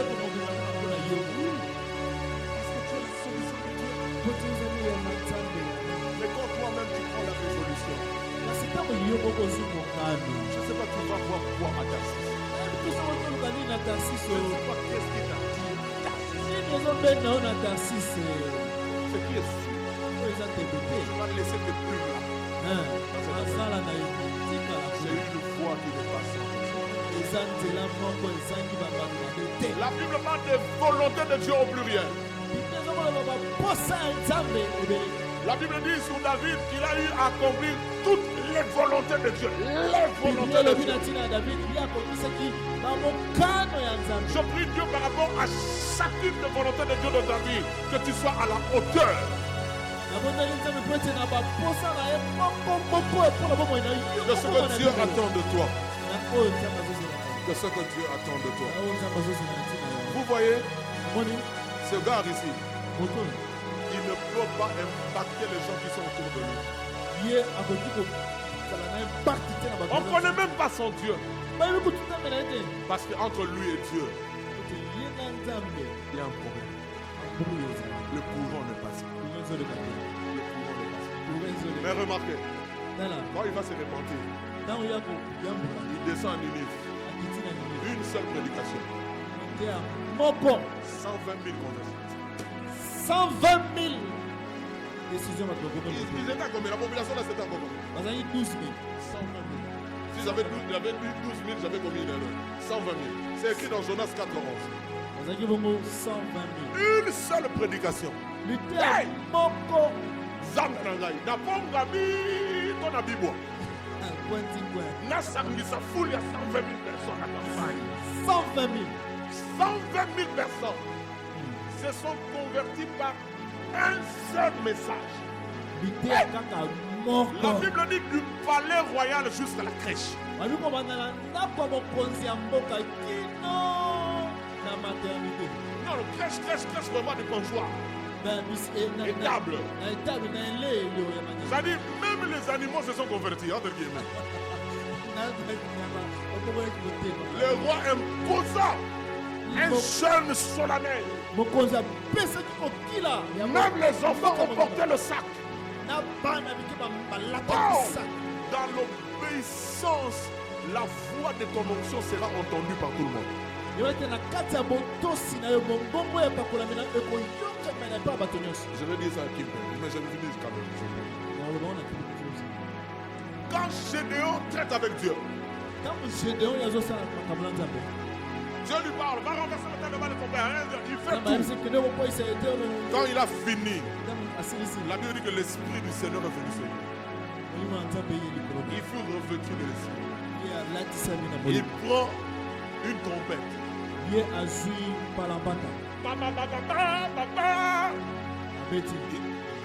que tu es la solution de Dieu. Mais quand toi-même tu prends la résolution, je ne sais pas, tu vas voir quoi à Tarsis. Je ne sais pas qu'est-ce qui t'a dit. Ce qui est sûr, tu vas laisser tes plumes là. C'est une foi qui n'est pas sans. La Bible parle de volonté de Dieu au pluriel. La Bible dit sur David qu'il a eu à accomplir toutes les volontés de Dieu. Les volontés de Dieu. Je prie Dieu par rapport à chacune des volontés de Dieu de David, que tu sois à la hauteur. De ce que Dieu attend de toi. De ce que Dieu attend de toi. Vous voyez, ce gars ici, il ne peut pas impacter les gens qui sont autour de lui. On ne connaît même pas son Dieu. Parce qu'entre lui et Dieu, il y a un problème. Le courant ne passe pas. Mais remarquez, quand il va se repentir, il descend à Ninive. Une seule prédication. 120 000 conversions. 120 000 décisions à Togo. Ils étaient à combien? La population là c'était à combien? Vous avez 12 000. 120 000. Si j'avais 12 000, j'avais combien d'erreurs? 120 000. C'est écrit dans Jonas 4, 11. Vous avez 120 000. Une seule prédication. Hey! Moko. Zangangai. Na pongabi, ton abibo. Na sangisa foule, il y a 120 000 personnes à campagne. 120 000. 120 000 personnes se sont converties par un seul message. La Bible dit du palais royal jusqu'à la crèche. Non, le crèche, vraiment du comptoir. Et table. Ça dit, même les animaux se sont convertis, entre guillemets. Le roi imposa un jeûne solennel. Même les enfants ont porté le sac. Dans l'obéissance, la voix de ton onction sera entendue par tout le monde. Je vais dire ça à Kim, mais je vais finir quand même. Quand Gédéon traite avec Dieu, Dieu lui parle, va renverser la table de ton père. Il fait tout. Quand il a fini, la Bible dit que l'Esprit du Seigneur est venu sur lui. Il fut revêtu de l'Esprit. Il prend une trompette.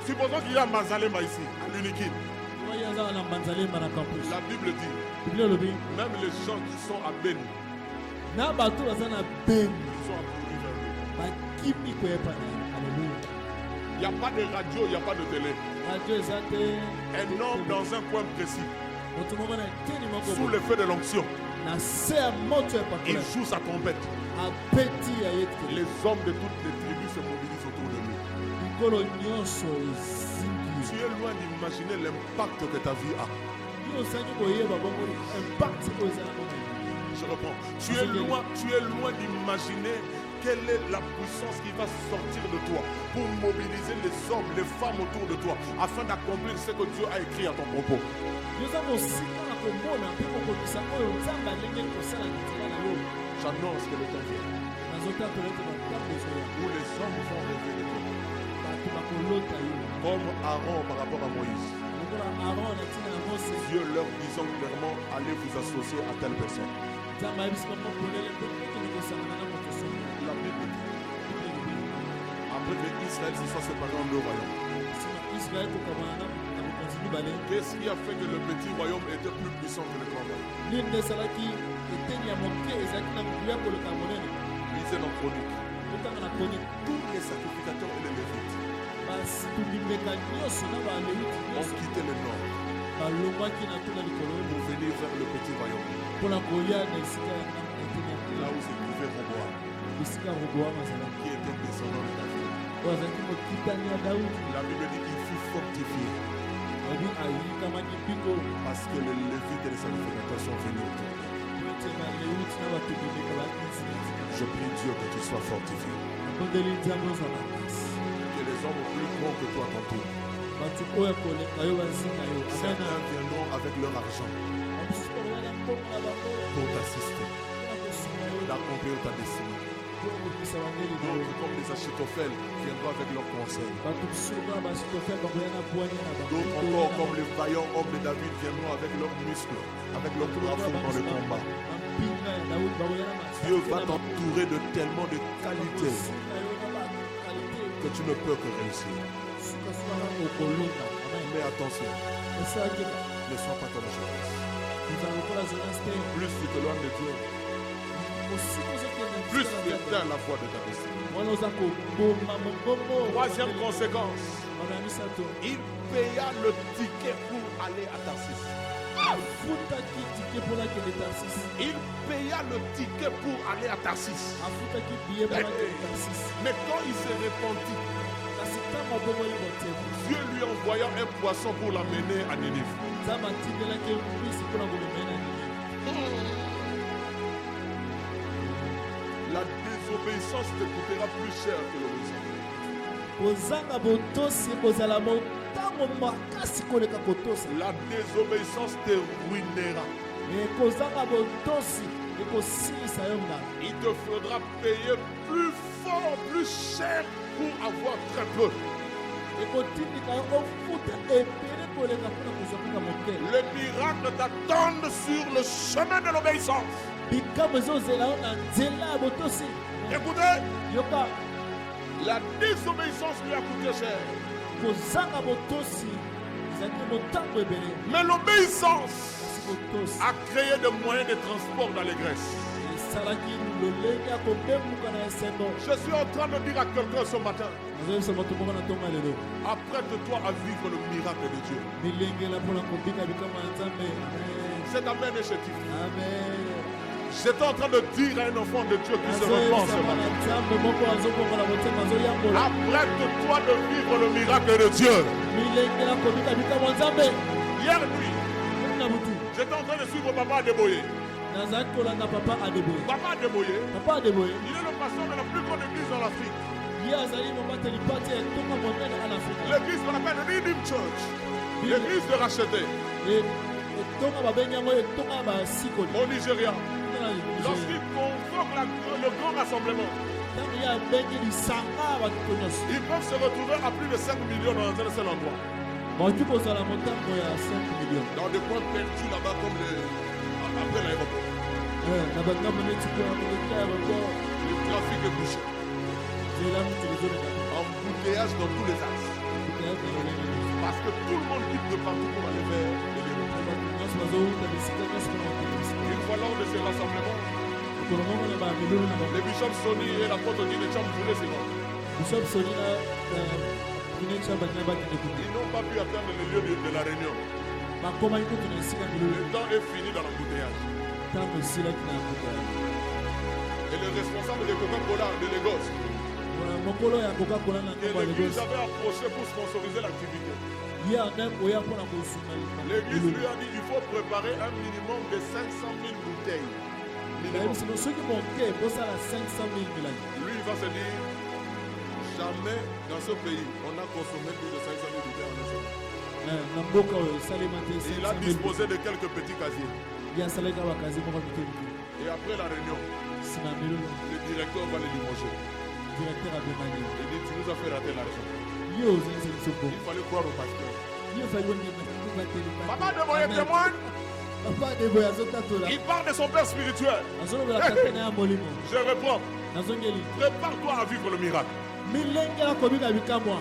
Supposons qu'il y a Mazalema ici, à l'Unikin. La Bible dit, même les gens qui sont à Beni, ils sont accourus vers lui. Il n'y a pas de radio, il n'y a pas de télé. Un homme dans un coin précis, sous l'effet de l'onction, il joue sa trompette. Les hommes de toutes les tribus se mobilisent autour de lui. Tu es loin d'imaginer l'impact que ta vie a. Je reprends. Tu es loin d'imaginer quelle est la puissance qui va sortir de toi pour mobiliser les hommes, les femmes autour de toi afin d'accomplir ce que Dieu a écrit à ton propos. J'annonce que le temps vient où les hommes vont rêver de toi. Comme Aaron par rapport à Moïse. Dieu leur disant clairement, allez vous associer à telle personne. La Bible dit, après que Israël se soit séparé en deux royaumes, qu'est-ce qui a fait que le petit royaume était plus puissant que le grand royaume? Lisez dans Chronique. Tous les sacrificateurs et les Lévites ont quitté le nord pour venir vers le petit royaume. Là où se trouvait Roboam, qui était descendant de David. La Bible dit qu'il fut fortifié parce que les Lévites et les sacrificateurs sont venus autour. Je prie Dieu que tu sois fortifié. Que les hommes plus grands que toi t'entourent. Certains viendront avec leur argent pour t'assister, d'accomplir ta destinée. D'autres, comme les Achitophel, viendront avec leurs conseils. D'autres encore, comme les vaillants hommes de David, viendront avec leurs muscles, avec leurs bravos dans le combat. Dieu va t'entourer de tellement de qualités que tu ne peux que réussir. Mais attention, ne sois pas comme Jonas. Plus tu t'éloignes de Dieu, plus tu éteins la voix de ta destinée. Troisième conséquence, il paya le ticket pour aller à Tarsis. Il paya le ticket pour aller à Tarsis. Mais quand il s'est repenti, Dieu lui envoya un poisson pour l'amener à Nénive. La désobéissance te coûtera plus cher que l'obéissance. kozanga botosi kozala motango makasi koleka kotosa. La désobéissance te ruinera. Kozanga botosi ekosilisa yo nga. Il te faudra payer plus fort, plus cher pour avoir très peu. Ekotindika yo ofuta ebele koleka mpona kozwaka moke. Les miracles t'attendent sur le chemin de l'obéissance. Bikambo ezozela yo na nzela ya botosi. Écoutez, Yoka la désobéissance lui a coûté cher. kozanga botosi ezalaki motango ebele. Mais l'obéissance Kasi botosi a créé des moyens de transport d'allégresse. esalaki lolenge ya kobemuka na esengo. Je suis en train de dire à quelqu'un ce matin, nazoyebisa moto moko na ntonga lelo apprête-toi à vivre le miracle de Dieu. milengela mpona kobika bikambo ya nzambe. Amen. C'est amen et chétif. Amen. J'étais en train de dire à un enfant de Dieu qui se repent ce nazoyebisa mwana matin, nzambe moko azokongola motema azoyambola. apprête-toi de vivre le miracle de Dieu. milengela kobika bikambo ya nzambe. Hier nuit, na butu j'étais en train de suivre Papa Adeboye. nazalaki kolanda papa adeboye. Papa Adeboye, papa adeboye il est le pasteur de la plus grande église en Afrique. ye azali mobateli pati ya etonga monene en afrika. L'église qu'on appelle Redeem Church. L'église de racheté etonga babengi yango etonga ya basikoli. au Nigeria. Tala Nigeria. Lorsqu'il convoque le grand rassemblement, ntango ye abengi lisanga ya bato nyonso ils peuvent se retrouver à plus de 5 millions dans un seul endroit. bauti kozala motango ya 5 million Dans des coins perdus là-bas comme après l'aéroport. na bakambo neti kuna koleka aéroport Le trafic est bouché. nzela mutu ezoleka Embouteillage dans tous les axes. kuteyaka lolenge nyonso. Parce que tout le monde quitte de partout pour aller vers l'aéroport. bato nyonso bazowuta bisika nyonso mpona kokende bisika. Une fois lors de ces rassemblements, mokolo moko na bamilulu na les bishops Sony et l'apôtre Guy de Cham voulaient se rendre. bishop soni na kinecha bakina bakende kuna Ils n'ont pas pu atteindre le lieu de la réunion. bakomaki kutu na esika milulu Le temps est fini dans l'embouteillage. ntango esilaki na kuta. Et le responsable de Coca-Cola de Lagos, mokolo ya kokakola na que ntango ya l'église Lagos avait approché pour sponsoriser l'activité. ye ane koya mpona kosunga L'église lui a dit qu'il faut préparer un minimum de 500 000 bouteilles. Minimum. nayebisino soki moke bosala 500 000 milangi. Lui, il va se dire, jamais dans ce pays, on a consommé plus de 500 000 bouteilles en un seul. na mboka oyo esalema te Il a disposé de quelques petits casiers. ye asalaki bakazi moko mike mike. Et après la réunion, nsima milulu le directeur va le limoger. directeur abemani Il dit, tu nous as fait rater l'argent. ye ozalisa biso po Il fallait croire au pasteur. ye fali ongebateli Papa de Moyen témoigne, papa deboye azotatola il parle de son père spirituel. azolobela tata na ya molimo. Je reprends, nazongeli prépare-toi à vivre le miracle. milengela kobika bikamwa.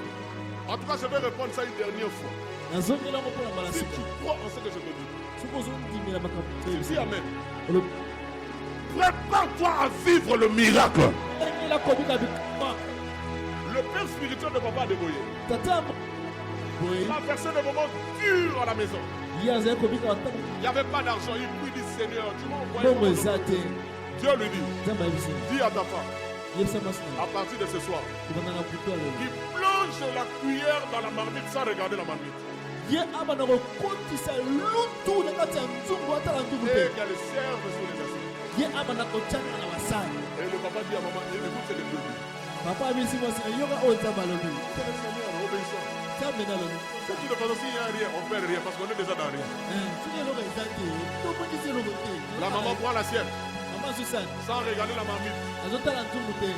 En tout cas, je vais répondre ça une dernière fois. nazongelango mpona mbala Si sika tu crois en ce que je te dis, soki ozondimela makambo dis Amen. Olobi, Prépare-toi à vivre le miracle. milengela kobika bikamwa. Le père spirituel de Papa Adeboye tata ya boye traversait des moments durs à la maison. ye azali kobika batango Il n'y avait pas d'argent. Il prie dit Seigneur, tu m'as envoyé. bongo mon eza nom. te. Dieu lui dit, nzambe ayebisi dis à ta femme, yebisa mwasi na à partir de ce soir, kobanda na butu ya lelo qu'il plonge la cuillère dans la marmite sans regarder la marmite. ye abanda kokotisa lutu na kati ya nzungu atala nzungu Et te qu'elle serve sur les assiettes. ye abanda kotyanga na basani. Et le papa dit à maman, écoute, c'est le Dieu. papa abisi mwasi na yoka oyo nzambe alobi C'est le Seigneur, obéissons. nzambe nalobi Ce qui ne faisons s'il n'y a rien, on ne perd rien parce qu'on est déjà dans rien. soki eloko eza te tobongisi eloko te. La maman prend l'assiette mama azosani sans regarder la marmite. azotala nzungu te